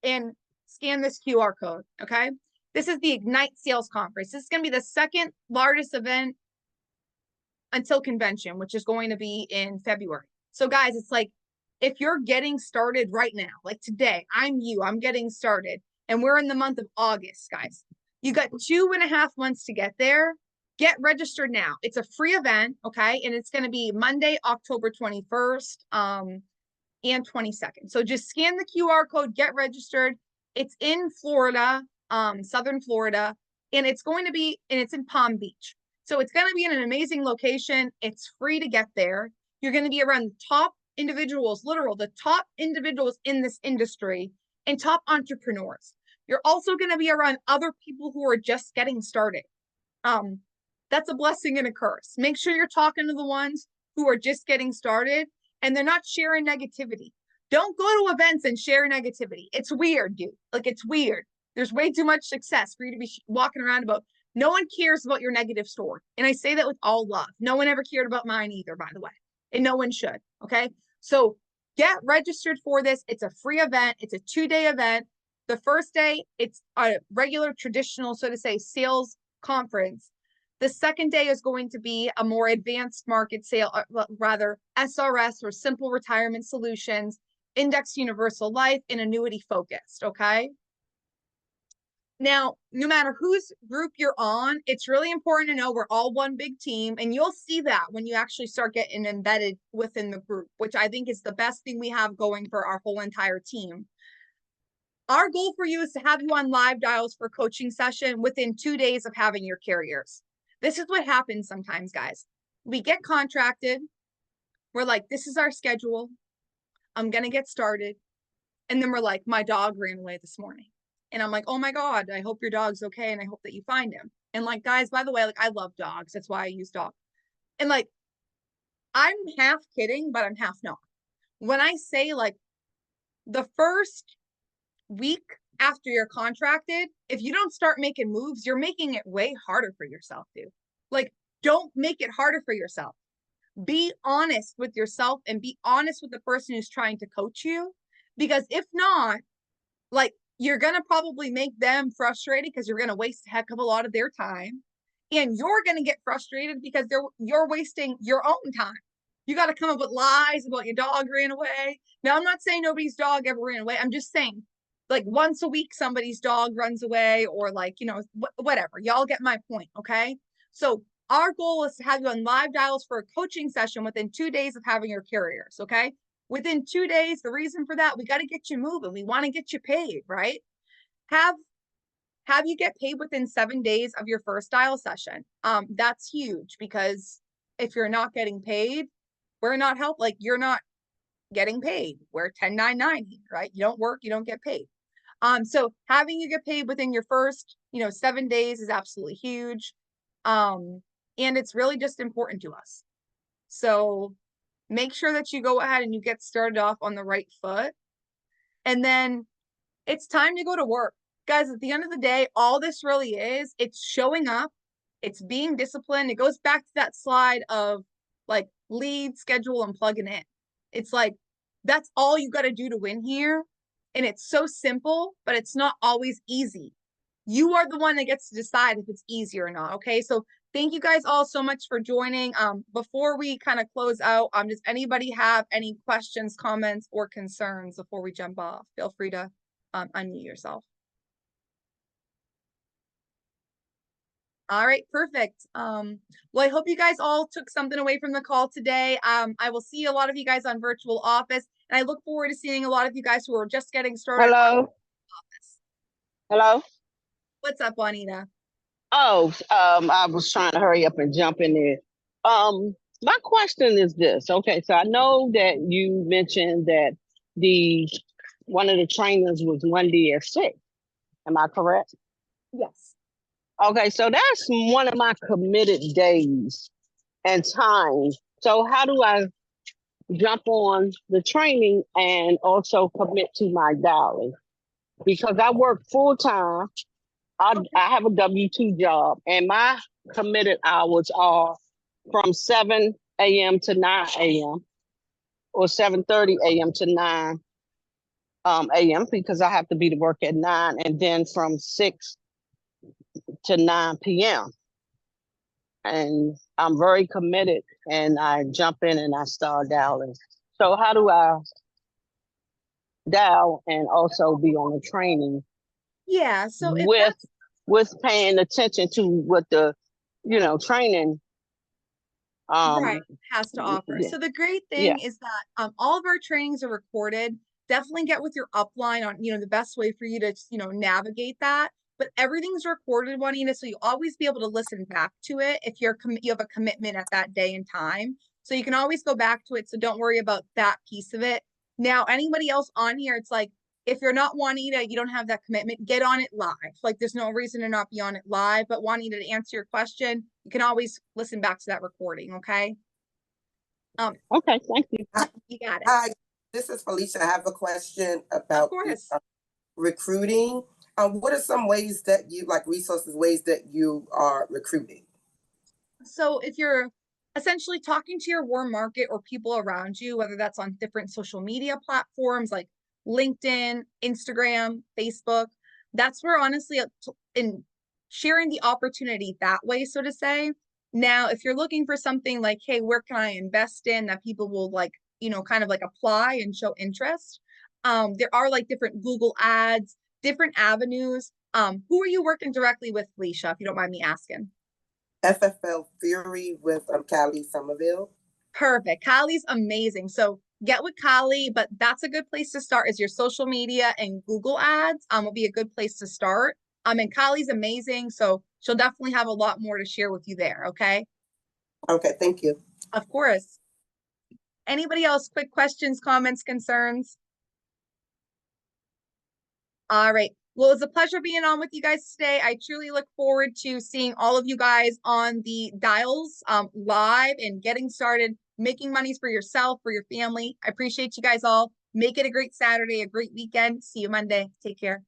and scan this QR code. Okay, this is the Ignite Sales Conference. This is going to be the second largest event until convention, which is going to be in February. So guys, it's like, if you're getting started right now, like today, I'm getting started, and we're in the month of August, guys. You got 2.5 months to get there. Get registered now. It's a free event, okay? And it's going to be Monday, October 21st and 22nd. So just scan the QR code, get registered. It's in Florida, Southern Florida, and it's in Palm Beach. So it's going to be in an amazing location. It's free to get there. You're going to be around the top individuals, the top individuals in this industry and top entrepreneurs. You're also going to be around other people who are just getting started. That's a blessing and a curse. Make sure you're talking to the ones who are just getting started and they're not sharing negativity. Don't go to events and share negativity. It's weird, dude. Like, it's weird. There's way too much success for you to be walking around about. No one cares about your negative story. And I say that with all love. No one ever cared about mine either, by the way. And no one should. Okay. So get registered for this. It's a free event. It's a 2-day event. The first day, it's a regular traditional, so to say, sales conference. The second day is going to be a more advanced market sale, rather SRS or simple retirement solutions, index universal life, and annuity focused. Okay. Now, no matter whose group you're on, it's really important to know we're all one big team. And you'll see that when you actually start getting embedded within the group, which I think is the best thing we have going for our whole entire team. Our goal for you is to have you on live dials for coaching session within 2 days of having your carriers. This is what happens sometimes, guys. We get contracted. We're like, this is our schedule. I'm going to get started. And then we're like, my dog ran away this morning. And I'm like, oh my God, I hope your dog's okay. And I hope that you find him. And like, guys, by the way, like I love dogs. That's why I use dog. And like, I'm half kidding, but I'm half not. When I say like the first week after you're contracted, if you don't start making moves, you're making it way harder for yourself, dude. Like, don't make it harder for yourself. Be honest with yourself and be honest with the person who's trying to coach you. Because if not, like, you're going to probably make them frustrated because you're going to waste a heck of a lot of their time. And you're going to get frustrated because you're wasting your own time. You got to come up with lies about your dog ran away. Now, I'm not saying nobody's dog ever ran away. I'm just saying, like, once a week, somebody's dog runs away, or like, you know, whatever. Y'all get my point, okay? So our goal is to have you on live dials for a coaching session within 2 days of having your carriers, okay? Within 2 days, the reason for that, we got to get you moving. We want to get you paid, right? Have you get paid within 7 days of your first dial session. That's huge, because if you're not getting paid, we're not like, you're not getting paid. We're 1099, right? You don't work, you don't get paid. So having you get paid within your first, 7 days is absolutely huge. And it's really just important to us. So make sure that you go ahead and you get started off on the right foot. And then it's time to go to work. Guys, at the end of the day, all this really is, it's showing up, it's being disciplined. It goes back to that slide of like lead, schedule, and plugging in. It's like, that's all you got to do to win here. And it's so simple, but it's not always easy. You are the one that gets to decide if it's easy or not. Okay. So thank you guys all so much for joining. Before we kind of close out, does anybody have any questions, comments, or concerns before we jump off? Feel free to unmute yourself. All right, perfect. Well, I hope you guys all took something away from the call today. I will see a lot of you guys on virtual office, and I look forward to seeing a lot of you guys who are just getting started. Hello. Hello. What's up, Juanita? Oh, I was trying to hurry up and jump in there. My question is this. Okay, so I know that you mentioned that the one of the trainers was Monday at 6. Am I correct? Yes. Okay, so that's one of my committed days and times. So how do I jump on the training and also commit to my dialing? Because I work full time. I have a W-2 job, and my committed hours are from 7 a.m. to 9 a.m. or 7:30 a.m. to 9 a.m. because I have to be to work at 9, and then from 6 to 9 p.m. And I'm very committed, and I jump in and I start dialing. So how do I dial and also be on the training? Yeah, so if with paying attention to what the training right has to offer. yeah, So the great yeah. thing is that all of our trainings are recorded. Definitely get with your upline on the best way for you to navigate that. But everything's recorded, Juanita, so you'll always be able to listen back to it if you have a commitment at that day and time. So you can always go back to it. So don't worry about that piece of it. Now, anybody else on here, it's like, if you're not Juanita, you don't have that commitment, get on it live. Like, there's no reason to not be on it live. But Juanita, to answer your question, you can always listen back to that recording. Okay. Okay, thank you. You got it. Hi, this is Felicia. I have a question Of about course. recruiting. What are some ways that you like resources, ways that you are recruiting? So if you're essentially talking to your warm market or people around you, whether that's on different social media platforms like LinkedIn, Instagram, Facebook, that's where honestly in sharing the opportunity that way, so to say. Now, if you're looking for something like, hey, where can I invest in that people will like, kind of like apply and show interest, there are like different Google ads, different avenues. Who are you working directly with, Felicia, if you don't mind me asking? FFL Fury with Callie Somerville. Perfect. Kylie's amazing. So get with Kylie, but that's a good place to start is your social media and Google ads will be a good place to start. And Kylie's amazing. So she'll definitely have a lot more to share with you there. Okay. Okay, thank you. Of course. Anybody else? Quick questions, comments, concerns? All right. Well, it's a pleasure being on with you guys today. I truly look forward to seeing all of you guys on the dials live and getting started making monies for yourself, for your family. I appreciate you guys all. Make it a great Saturday, a great weekend. See you Monday. Take care.